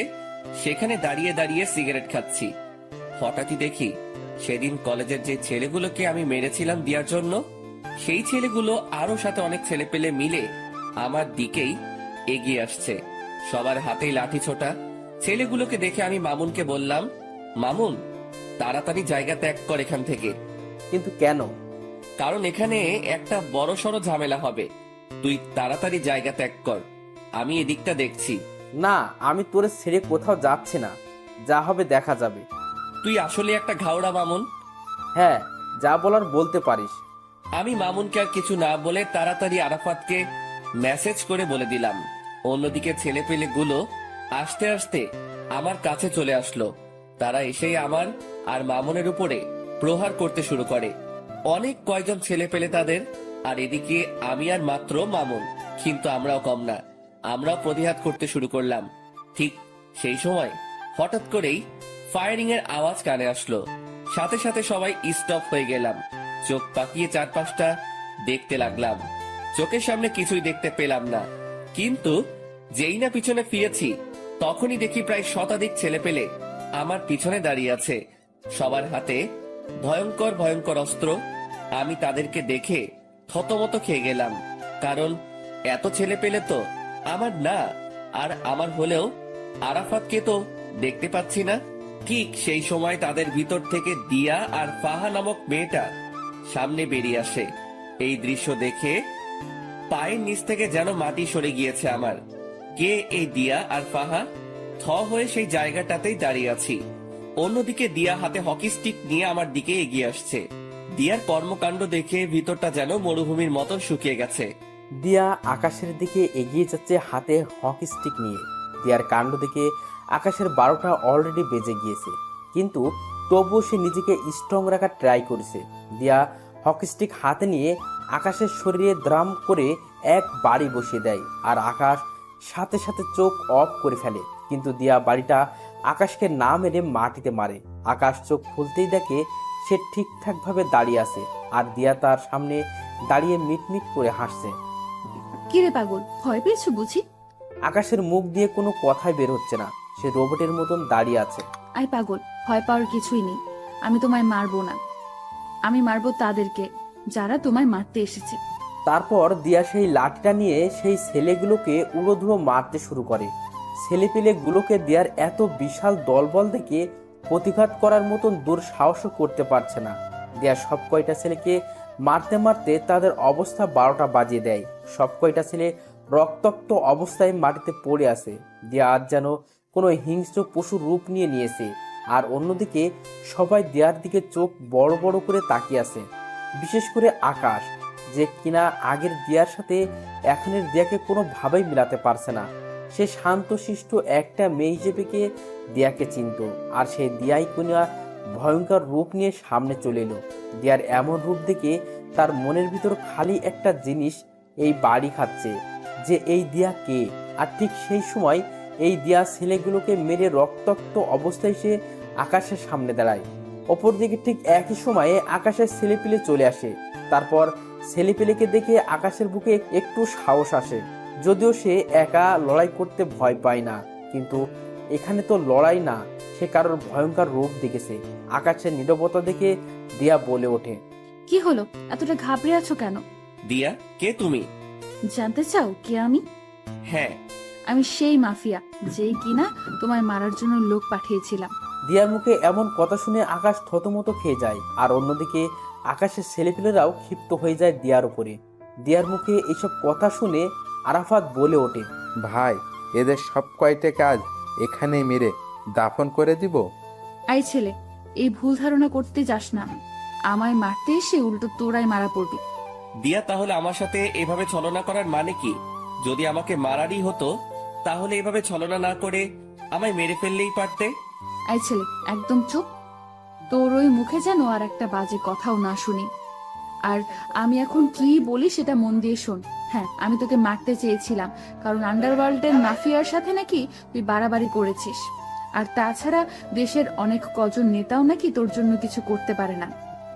সেখানে দাঁড়িয়ে দাঁড়িয়ে সিগারেট খাচ্ছি। হঠাৎই দেখি সেদিন কলেজের যে ছেলেগুলোকে আমি মেরেছিলাম দিয়ার জন্য, সেই ছেলেগুলো আরো সাথে অনেক ছেলে পেলে মিলে আমার দিকেই এগিয়ে আসছে। সবার হাতেই লাঠি ছোটা। ছেলেগুলোকে দেখে আমি মামুনকে বললাম, মামুন তাড়াতাড়ি জায়গা ত্যাগ কর এখান থেকে। কিন্তু কেন? কারণ এখানে একটা বড় সড়ো ঝামেলা হবে। তুই তাড়াতাড়ি জায়গা ত্যাগ কর, আমি এদিকটা দেখছি। না, আমি তোরে ছেড়ে কোথাও যাচ্ছি না, যা হবে দেখা যাবে। তুই আসলে একটা ঘাওড়া মামুন। হ্যাঁ, যা বলার বলতে পারিস। আমি মামুনকে আর কিছু না বলে তাড়াতাড়ি আরাফাতকে মেসেজ করে বলে দিলাম। অন্যদিকে ছেলে পেলে গুলো আস্তে আস্তে আমার কাছে চলে আসলো। তারা এসেই আমার আর মামুনের উপরে প্রহার করতে শুরু করে। অনেক কয়জন ছেলে পেলে তাদের, আর এদিকে আমি আর মাত্র মামুন। কিন্তু আমরাও কম না, আমরাও প্রতিহাত করতে শুরু করলাম। ঠিক সেই সময় হঠাৎ করেই ফায়ারিং এর আওয়াজ কানে আসলো। সাথে সাথে সবাই স্টপ হয়ে গেলাম। চোখ পাকিয়ে চারপাশটা দেখতে লাগলাম। চোখের সামনে কিছুই দেখতে পেলাম না, কিন্তু যেই না পিছনে ফিরেছি তখনই দেখি প্রায় শতাধিক ছেলে পেলে আমার পিছনে দাঁড়িয়ে আছে। সবার হাতে ভয়ঙ্কর ভয়ঙ্কর অস্ত্র। আমি তাদেরকে দেখে থতমত খেয়ে গেলাম, কারণ এত ছেলে পেলে তো আমার না, আর আমার হলেও আরাফাতকে তো দেখতে পাচ্ছি না। ঠিক সেই সময় তাদের ভিতর থেকে দিয়া আর ফাহা নামক মেয়েটা সামনে বেরিয়ে আসে। এই দৃশ্য দেখে পায়ের নিচ থেকে যেন মাটি সরে গিয়েছে আমার। কে এই দিয়া আর ফাহা? থ হয়ে সেই জায়গাটাতেই দাঁড়িয়ে আছি। অন্যদিকে দিয়া হাতে হকি স্টিক নিয়ে আমার দিকে এগিয়ে আসছে। দিয়ার কর্মকাণ্ড দেখে ভিতরটা যেন মরুভূমির মতন শুকিয়ে গেছে। দিয়া আকাশের দিকে এগিয়ে যাচ্ছে হাতে হকি স্টিক নিয়ে। দিয়ার কাণ্ড দেখে আকাশের 12টা অলরেডি বেজে গিয়েছে, কিন্তু তবুও সে নিজেকে স্ট্রং রাখার ট্রাই করেছে। দিয়া হকি স্টিক হাতে নিয়ে আকাশের শরীরে দ্রাম করে এক বাড়ি বসিয়ে দেয়, আর আকাশ সাথে সাথে চোখ অফ করে ফেলে। কিন্তু দিয়া বাড়িটা আকাশকে না মেরে মাটিতে মারে। আকাশ চোখ খুলতেই দেখে সে ঠিকঠাকভাবে দাঁড়িয়ে আছে, আর দিয়া তার সামনে দাঁড়িয়ে মিটমিট করে হাসছে। কিরে পাগল, ভয় পেয়েছো বুঝি? আকাশের মুখ দিয়ে কোনো কথাই বের হচ্ছে না, সে রোবটের মতন দাঁড়িয়ে আছে। আই পাগল, ভয় পাওয়ার কিছুই নেই। আমি তোমায় মারবো না, আমি মারবো তাদেরকে যারা তোমায় মারতে এসেছে। তারপর দিয়া সেই লাঠিটা নিয়ে সেই ছেলেগুলোকে উড়োধুড়ো মারতে শুরু করে। ছেলেপিলেগুলোকে দিয়ার এত বিশাল দলবল দেখে প্রতিঘাত করার মতন দুঃসাহসও করতে পারছে না। দিয়া সব কয়টা ছেলেকে মারতে মারতে তাদের অবস্থা 12টা বাজিয়ে দেয়। সব কয়টা ছেলে রক্তাক্ত অবস্থায় মাটিতে পড়ে আছে। দিয়া আজ যেন কোনো হিংস্র পশুর রূপ নিয়েছে। আর অন্যদিকে সবাই দিয়ার দিকে চোখ বড় বড় করে তাকিয়ে আছে, বিশেষ করে আকাশ, যে কিনা আগের দিয়ার সাথে এখনের দিয়াকে কোনোভাবেই মিলাতে পারছে না। সে শান্তশিষ্ট একটা মেয়ে হিসেবে দিয়াকে চিনত, আর সেই দিয়াই কিনা ভয়ঙ্কর রূপ নিয়ে সামনে চলে এলো। দিয়ার এমন রূপ দেখে তার মনের ভিতর খালি একটা জিনিস এই বাড়ি খাচ্ছে, যে এই দিয়া কে। আর ঠিক সেই সময় এই দিয়া ছেলেগুলোকে মেরে রক্তাক্ত অবস্থায় সে আকাশের সামনে দাঁড়ায়। অপরদিকে ঠিক একই সময়ে আকাশের ছেলেপিলে চলে আসে। তারপর ছেলেপিলেকে দেখে আকাশের বুকে একটু সাহস আসে, যদিও সে একা লড়াই করতে ভয় পায় না। কিন্তু এখানে তো লড়াই না, সে কারোর ভয়ঙ্কর রূপ দেখেছে। আকাশের নীরবতা দেখে দিয়া বলে ওঠে, কি হলো, এতটা ঘাবড়ে আছো কেন? দিয়া, কে তুমি? জানতে চাও কে আমি? হ্যাঁ। আমি সেই মাফিয়া যে কিনা তোমায় মারার জন্য লোক পাঠিয়েছিলাম। দিয়ার মুখে এমন কথা শুনে আকাশ থতমত খেয়ে যায়, আর অন্যদিকে আকাশের ছেলেপিলেরাও ক্ষিপ্ত হয়ে যায় দিয়ার উপরে। দিয়ার মুখে এইসব কথা শুনে আরাফাত বলে ওঠে, ভাই, এদের সব কয়টাকে আজ এখানেই মেরে দাফন করে দিব। আই ছেলে, এই ভুল ধারণা করতে যাস না। আমায় মারতে এসে উল্টো তোরাই মারা পড়বি। দিয়া, তাহলে আমার সাথে এভাবে ছলনা করার মানে কি? যদি আমাকে মারারই হতো তাহলে এভাবে ছলনা না করে আমায় মেরে ফেললেই পারতে। আই ছেলে, একদম চুপ। তোর ওই মুখে যেন আর একটা বাজে কথাও না শুনি। আর আমি এখন কি বলি সেটা মন দিয়ে শোন। হ্যাঁ, আমি তোকে মারতে চেয়েছিলাম, কারণ আন্ডারওয়ার্ল্ডের মাফিয়ার সাথে নাকি তুই বাড়াবাড়ি করেছিস। আর তাছাড়া দেশের অনেক কজন নেতাও নাকি তোর জন্য কিছু করতে পারে না,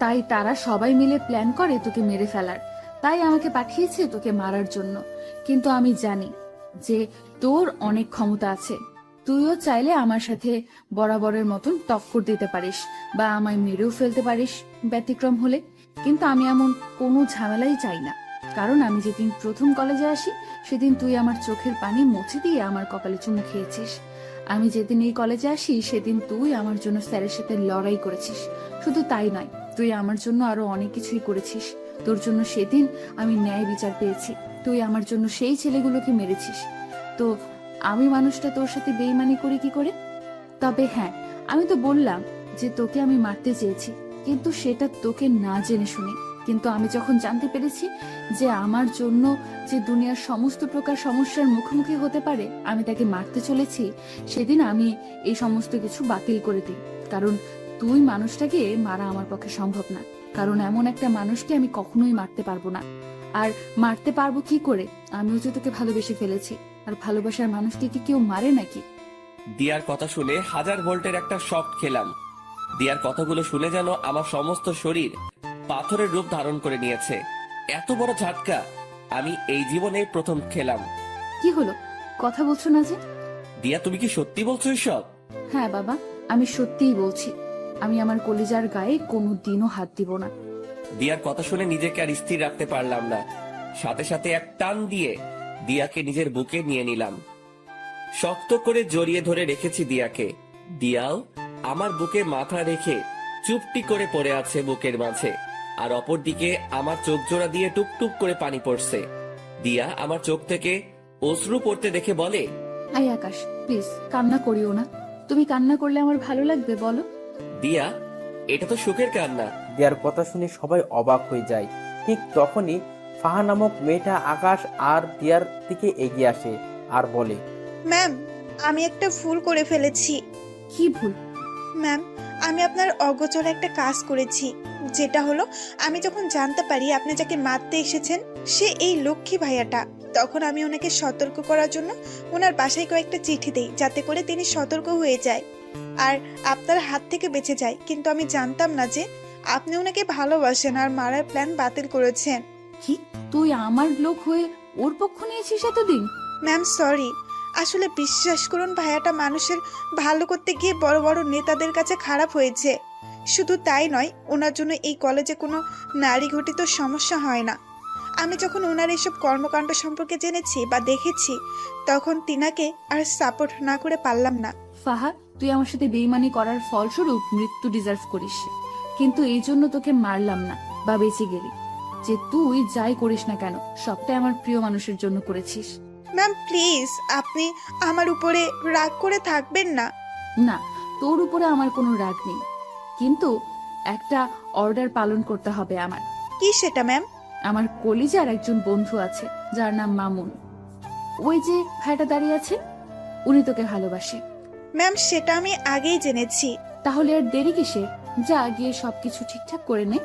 তাই তারা সবাই মিলে প্ল্যান করে তোকে মেরে ফেলার। তাই আমাকে পাঠিয়েছে তোকে মারার জন্য। কিন্তু আমি জানি যে তোর অনেক ক্ষমতা আছে, তুইও চাইলে আমার সাথে বরাবরের মতন টক্কর দিতে পারিস বা আমায় মেরেও ফেলতে পারিস ব্যতিক্রম হলে। কিন্তু আমি এমন কোনো ঝামেলাই চাই না, কারণ আমি যেদিন প্রথম কলেজে আসি সেদিন তুই আমার চোখের পানি মুছে দিয়ে আমার কপালে চুমু খেয়েছিস। আমি যেদিন এই কলেজে আসি সেদিন তুই আমার জন্য স্যারের সাথে লড়াই করেছিস। শুধু তাই নয়, তুই আমার জন্য আরো অনেক কিছুই করেছিস। তোর জন্য সেদিন আমি ন্যায় বিচার পেয়েছি। তুই আমার জন্য সেই ছেলেগুলোকে মেরেছিস। তো আমি মানুষটা তোর সাথে বেইমানি করি কি করে? তবে হ্যাঁ, আমি তো বললাম যে তোকে আমি মারতে চেয়েছি, কিন্তু সেটা তোকে না জেনে শুনে। কিন্তু আমি যখন জানতে পেরেছি যে আমার জন্য যে দুনিয়ার সমস্ত প্রকার সমস্যার মুখোমুখি হতে পারে আমি তাকে মারতে চলেছি, সেদিন আমি এই সমস্ত কিছু বাতিল করে দিই। কারণ তুই মানুষটাকে মারা আমার পক্ষে সম্ভব না, কারণ এমন একটা মানুষকে আমি কখনোই মারতে পারবো না। আর মারতে পারবো কি করে? আমিও যে তোকে ভালোবেসে ফেলেছি, আর ভালোবাসার মানুষকে কি কেউ মারে নাকি? দিয়ার কথা শুনে 1000 ভোল্টের একটা শক খেলাম। দিয়ার কথাগুলো শুনে যেন আমার সমস্ত শরীর পাথরের রূপ ধারণ করে নিয়েছে। এত বড় ঝাটকা আমি এই জীবনে প্রথম খেলাম। কি হলো, কথা বলছো না যে? দিয়া, তুমি কি সত্যি বলছো এসব? হ্যাঁ বাবা, আমি সত্যিই বলছি। আমি আমার কলিজার গায়ে কোনো দিনও হাত দিব না। দিয়ার কথা শুনে নিজেকে আর স্থির রাখতে পারলাম না। সাথে সাথে এক টান দিয়ে দিয়াকে নিজের বুকে নিয়ে নিলাম। শক্ত করে জড়িয়ে ধরে রেখেছি দিয়াকে। দিয়াও আমার বুকে মাথা রেখে চুপটি করে পড়ে আছে বুকের মাঝে, আর অপরদিকে আমার চোখ জোড়া দিয়ে টুপটুপ করে পানি পড়ছে। দিয়া আমার চোখ থেকে অশ্রু পড়তে দেখে বলে, আই আকাশ, প্লিজ কান্না করিও না। তুমি কান্না করলে আমার ভালো লাগবে বলো? দিয়া, এটা তো সুখের কান্না। দিয়ার কথা শুনে সবাই অবাক হয়ে যায়। ঠিক তখনই ফাহা নামক মেয়েটা আকাশ আর দিয়ার দিকে এগিয়ে আসে আর বলে, ম্যাম, আমি একটা ভুল করে ফেলেছি। কি ভুল? ম্যাম, আমি আপনার অগোচরে একটা কাজ করেছি, যেটা হলো আমি যখন জানতে পারি আপনি যাকে মারতে এসেছেন সে এই লক্ষ্মী ভাইয়াটা, তখন আমি ওনাকে সতর্ক করার জন্য ওনার বাসায় কয়েকটা চিঠি দেই, যাতে করে তিনি সতর্ক হয়ে যায় আর আপনার হাত থেকে বেঁচে যায়। কিন্তু আমি জানতাম না যে আপনি ওনাকে ভালোবাসেন আর মারার প্ল্যান বাতিল করেছেন। কি, তুই আমার লোক হয়ে ওর পক্ষ নিয়েছিস এতদিন? ম্যাম সরি, আসলে বিশ্বাস করুন ভাইয়াটা মানুষের ভালো করতে গিয়ে বড় বড় নেতাদের কাছে খারাপ হয়েছে। শুধু তাই নয়, ওনার জন্য এই কলেজে কোনো নারী ঘটিত সমস্যা হয় না। আমি যখন ওনার এইসব কর্মকাণ্ড সম্পর্কে জেনেছি বা দেখেছি, তখন তিনাকে আর সাপোর্ট না করে পারলাম না। ফাহা, তুই আমার সাথে বেইমানি করার ফলস্বরূপ মৃত্যু ডিজার্ভ করিস, কিন্তু এই জন্য তোকে মারলাম না বা বেঁচে গেলি। যে তুই যাই করিস না কেন, সবটাই আমার প্রিয় মানুষের জন্য করেছিস। ম্যাম প্লিজ, আপনি আমার উপরে রাগ করে থাকবেন না। না, তোর উপরে আমার কোনো রাগ নেই, কিন্তু একটা অর্ডার পালন করতে হবে আমার। কি সেটা ম্যাম? আমার কলিজার একজন বন্ধু আছে যার নাম মামুন। ওই যে ভাইটা দাঁড়িয়ে আছে, উনি তোকে ভালোবাসে। ম্যাম সেটা আমি আগেই জেনেছি। তাহলে আর দেরি কিসের? যা গিয়ে সবকিছু ঠিকঠাক করে নে।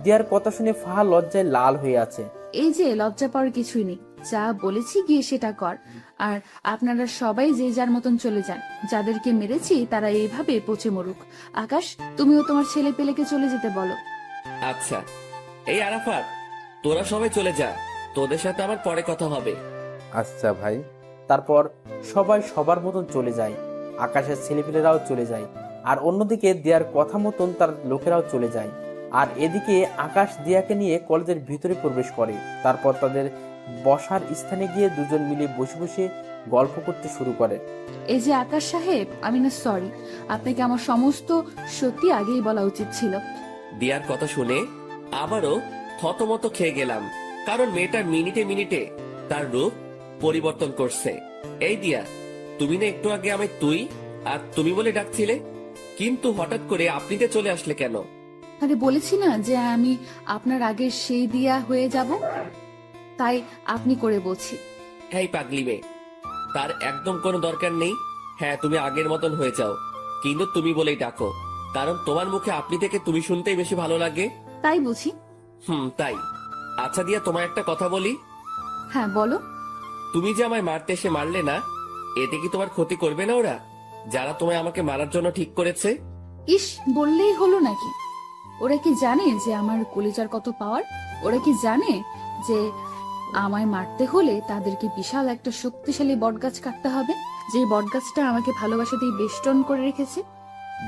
দিয়ার কথা শুনে ফাহা লজ্জায় লাল হয়ে আছে। এই যে লজ্জা পাওয়ার কিছুই নেই, যা বলেছি গিয়ে সেটা কর। আর আপনারা সবাই যে যার মতন চলে যান, যাদেরকে মেরেছি তারা এইভাবে পচে মরুক। আকাশ, তুমিও তোমার ছেলে পেলেকে চলে যেতে বলো। আচ্ছা। এই আরাফাত, তোরা সবাই চলে যা, তোদের সাথে আমার পরে কথা হবে। আচ্ছা ভাই। তারপর সবাই সবার মতন চলে যায়। আকাশের ছেলেপিলেরাও চলে যায়, আর অন্যদিকে দিয়ার কথা মতন তার লোকেরাও চলে যায়। আর এদিকে আকাশ দিয়াকে নিয়ে কলেজের ভিতরে প্রবেশ করে। তারপর তাদের বসার স্থানে গিয়ে দুজন মিলে বসে বসে গল্প করতে শুরু করে। এই যে আকাশ সাহেব, আমি না সরি, আপনাকে আমার সমস্ত সত্যি আগেই বলা উচিত ছিল। দিয়ার কথা শুনে আবারও থতমত খেয়ে গেলাম, কারণ মেয়েটা মিনিটে মিনিটে তার রূপ পরিবর্তন করছে। এই দিয়া, তুমি না একটু আগে আমায় তুই আর তুমি বলে ডাকছিলে, কিন্তু হঠাৎ করে আপনিতে চলে আসলে কেন? আরে বলেছি না যে আমি আপনার আগে সেই দিয়া হয়ে যাব, তাই আপনি করে বলছি। হ্যাঁ পাগলি মেয়ে, তার একদম কোনো দরকার নেই। হ্যাঁ, তুমি আগের মতন হয়ে যাও, কিন্তু তুমি বলেই ডাকো, কারণ তোমার মুখে আপনি থেকে তুমি শুনতেই বেশি ভালো লাগে। তাই বুঝি? তাই। আচ্ছা দিয়া, তোমার একটা কথা বলি। হ্যাঁ বলো। তুমি যে আমায় মারতে এসে মারলে না, এতে কি তোমার ক্ষতি করবে না ওরা, যারা তোমায় আমাকে মারার জন্য ঠিক করেছে? ইস, বললেই হলো নাকি? ওরা কি জানে যে আমার কলিজার কত পাওয়ার? ওরা কি জানে যে আমায় মারতে হলে তাদেরকে বিশাল একটা শক্তিশালী বটগাছ কাটতে হবে, যে বটগাছটা আমাকে ভালোবাসাতেই বেষ্টন করে রেখেছে?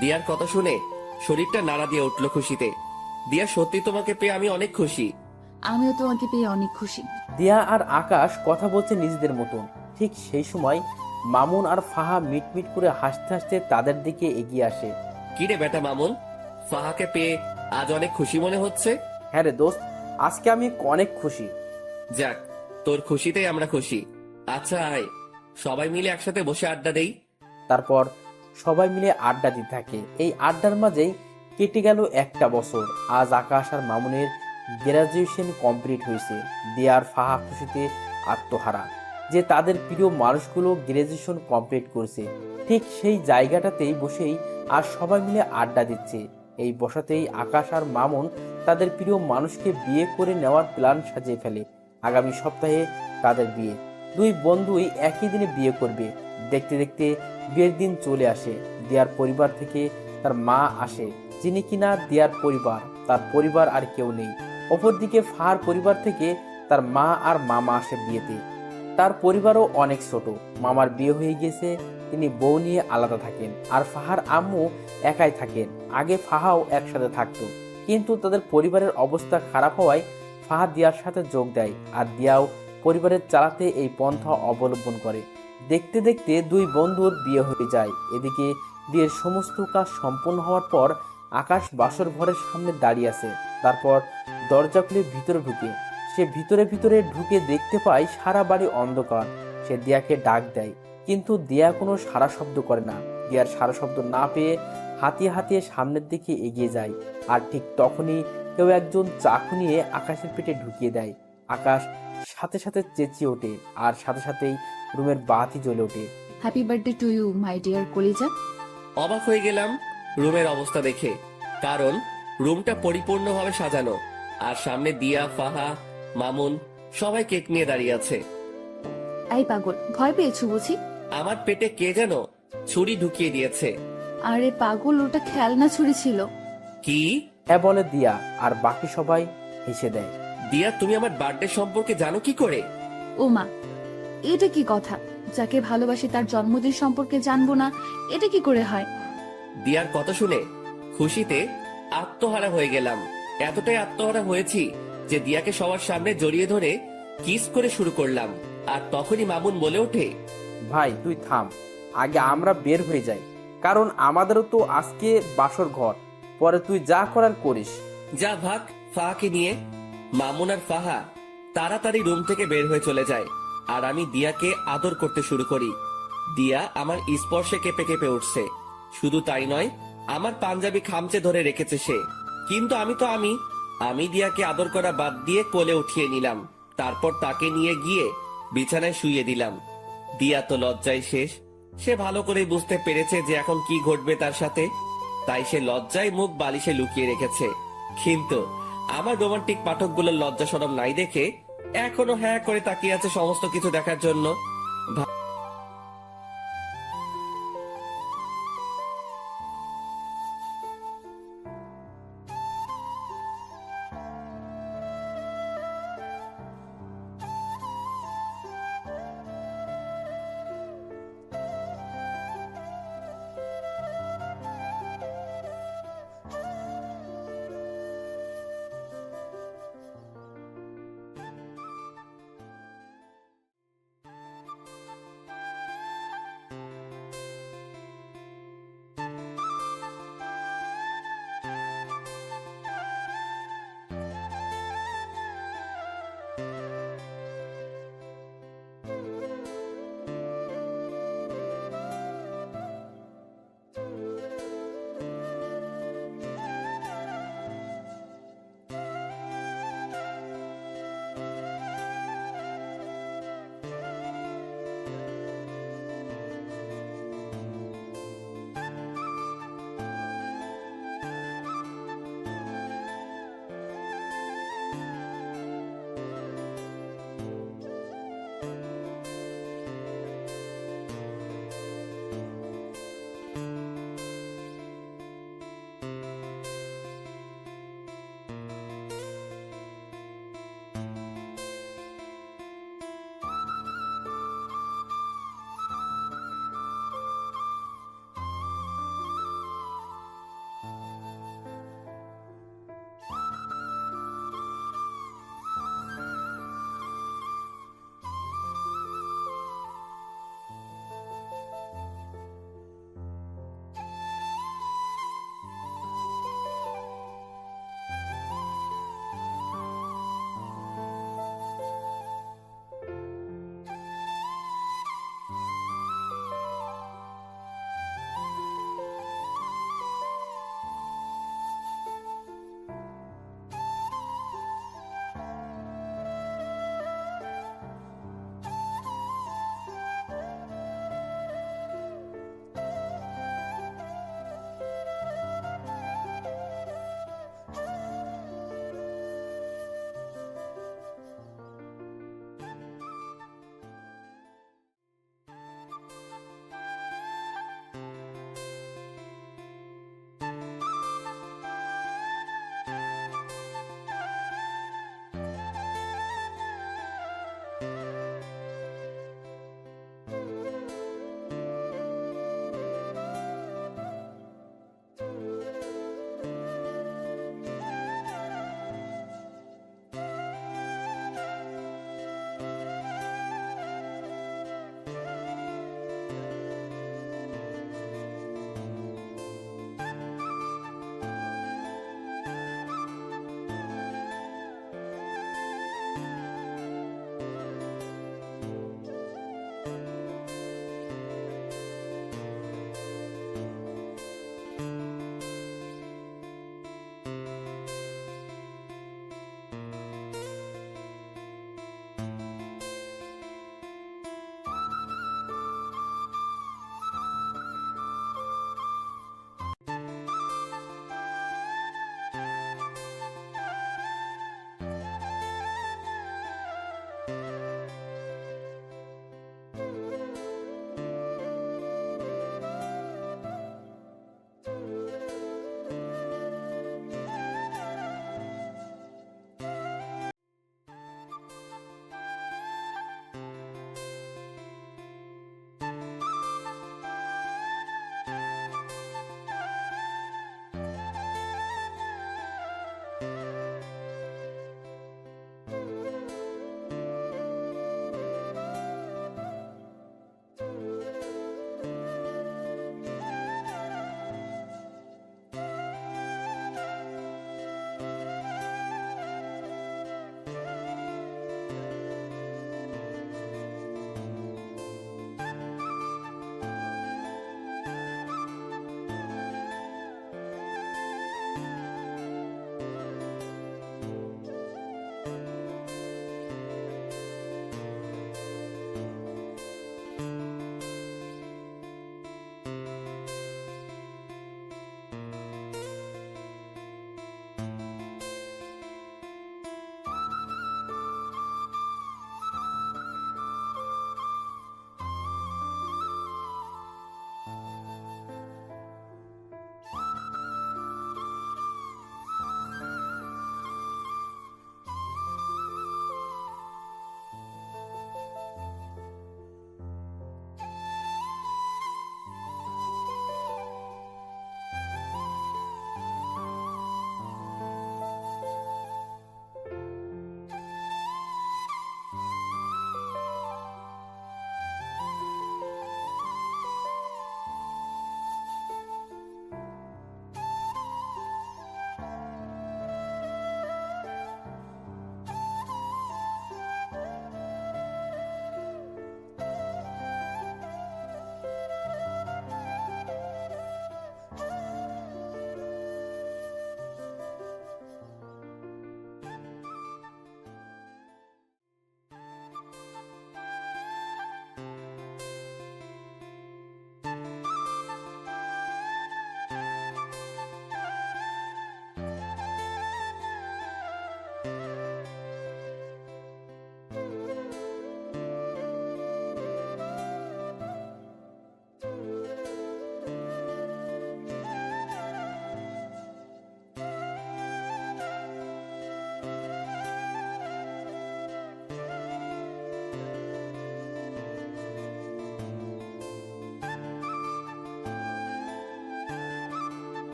দিয়ার কথা শুনে শরীরটা নাড়া দিয়ে উঠলো খুশিতে। দিয়া, সত্যি তোমাকে পেয়ে আমি অনেক খুশি। আমিও তোমাকে পেয়ে অনেক খুশি। দিয়া আর আকাশ কথা বলছে নিজেদের মতন। ঠিক সেই সময় মামুন আর ফাহা মিটমিট করে হাসতে হাসতে তাদের দিকে এগিয়ে আসে। কিরে বেটা মামুন, ফাহাকে পেয়ে আজ অনেক খুশি মনে হচ্ছে? হ্যাঁ রে দোস্ত, আজকে আমি অনেক খুশি। যাক, তোর খুশিতেই আমরা খুশি। আচ্ছা আয়, সবাই মিলে একসাথে বসে আড্ডা দেই। তারপর সবাই মিলে আড্ডা দিতে থাকে। এই আড্ডার মাঝেই কেটে গেল একটা বছর। আজ আকাশ আর মামুনের গ্রাজুয়েশন কমপ্লিট হয়েছে। দিয়া আর ফাহা খুশিতে আত্মহারা যে তাদের প্রিয় মানুষগুলো গ্রাজুয়েশন কমপ্লিট করছে। ঠিক সেই জায়গাটাতেই বসেই আর সবাই মিলে আড্ডা দিচ্ছে। এই বসাতেই আকাশ আর মামুন তাদের প্রিয় মানুষকে বিয়ে করে নেওয়ার প্ল্যান সাজিয়ে ফেলে। আগামী সপ্তাহে তাদের বিয়ে। দুই বন্ধুই একই দিনে বিয়ে করবে। দেখতে দেখতে বিয়ের দিন চলে আসে। দিয়ার পরিবার থেকে তার মা আসে, যিনি কিনা দিয়ার পরিবার, তার পরিবার আর কেউ নেই। অপরদিকে ফাহার পরিবার থেকে তার মা আর মামা আসে বিয়েতে। তার পরিবারও অনেক ছোট। মামার বিয়ে হয়ে গেছে, তিনি বউ নিয়ে আলাদা থাকেন। আর ফাহার আম্মু একাই থাকেন। আগে ফাহাও একসাথে থাকতো, কিন্তু তাদের পরিবারের অবস্থা খারাপ হওয়ায় ফাহা দিয়ার সাথে যোগ দেয়। আর দিয়াও পরিবারের চালাতে এই পন্থা অবলম্বন করে। দেখতে দেখতে দুই বন্ধুর বিয়ে হয়ে যায়। এদিকে বিয়ের সমস্ত কাজ সম্পন্ন হওয়ার পর আকাশ বাসর ঘরের সামনে দাঁড়িয়ে আছে। তারপর দরজা খুলে ভিতরে ঢুকে সে ভিতরে ঢুকে দেখতে পায় সারা বাড়ি অন্ধকার। সে দিয়াকে ডাক দেয়, কিন্তু দিয়া কোনো সারা শব্দ করে না। দিয়ার সারা শব্দ না পেয়ে হাতিয়ে হাতিয়ে সামনের দিকে এগিয়ে যায়। আর ঠিক তখনই কেউ একজন চাকু নিয়ে আকাশের পেটে ঢুকিয়ে দেয়। আকাশ সাথে সাথে চেঁচিয়ে ওঠে, আর সাথে সাথেই রুমের বাতি জ্বলে ওঠে। Happy birthday to you my dear কলিজা। অবাক হয়ে গেলাম রুমের অবস্থা দেখে, কারণ রুমটা পরিপূর্ণভাবে সাজানো, আর সামনে দিয়া, ফাহা, মামুন সবাই কেক নিয়ে দাঁড়িয়ে আছে। এই পাগল, ভয় পেয়েছো বুঝি? আমার পেটে কে যেন ছুরি ঢুকিয়ে দিয়েছে। আরে পাগল, ওটা খেলনা ছুরি ছিল। কি? হ্যাঁ বলে দিয়া, আর বাকি সবাই হেসে দেয়। দিয়া, তুমি আমার বার্থডে সম্পর্কে জানো কি করে? ও মা, এটা কি কথা? যাকে ভালোবাসি তার জন্মদিন সম্পর্কে জানবো না, এটা কি করে হয়? দিয়ার কথা শুনে খুশিতে আত্মহারা হয়ে গেলাম। এতটাই আত্মহারা হয়েছি যে দিয়াকে সবার সামনে জড়িয়ে ধরে কিস করে শুরু করলাম। আর তখনই মামুন বলে ওঠে, ভাই তুই থাম, আগে আমরা বের হয়ে যাই, কারণ আমাদেরও তো আজকে বাসর ঘর। পরে তুই যা করার করিস। যা ভাগ ফাহাকে নিয়ে। মামুন আর ফাহা তাড়াতাড়ি রুম থেকে বের হয়ে চলে যায়, আর আমি দিয়াকে আদর করতে শুরু করি। দিয়া আমার স্পর্শে কেঁপে কেঁপে উঠছে। শুধু তাই নয়, আমার পাঞ্জাবি খামচে ধরে রেখেছে সে। কিন্তু আমি দিয়াকে আদর করা বাদ দিয়ে কোলে উঠিয়ে নিলাম। তারপর তাকে নিয়ে গিয়ে বিছানায় শুইয়ে দিলাম। দিয়া তো লজ্জায় শেষ। সে ভালো করে বুঝতে পেরেছে যে এখন কি ঘটবে তার সাথে, তাই সে লজ্জায় মুখ বালিশে লুকিয়ে রেখেছে। কিন্তু আমার রোমান্টিক পাঠকগুলোর লজ্জা শরম নাই দেখে এখনো হ্যাঁ করে তাকিয়ে আছে সমস্ত কিছু দেখার জন্য।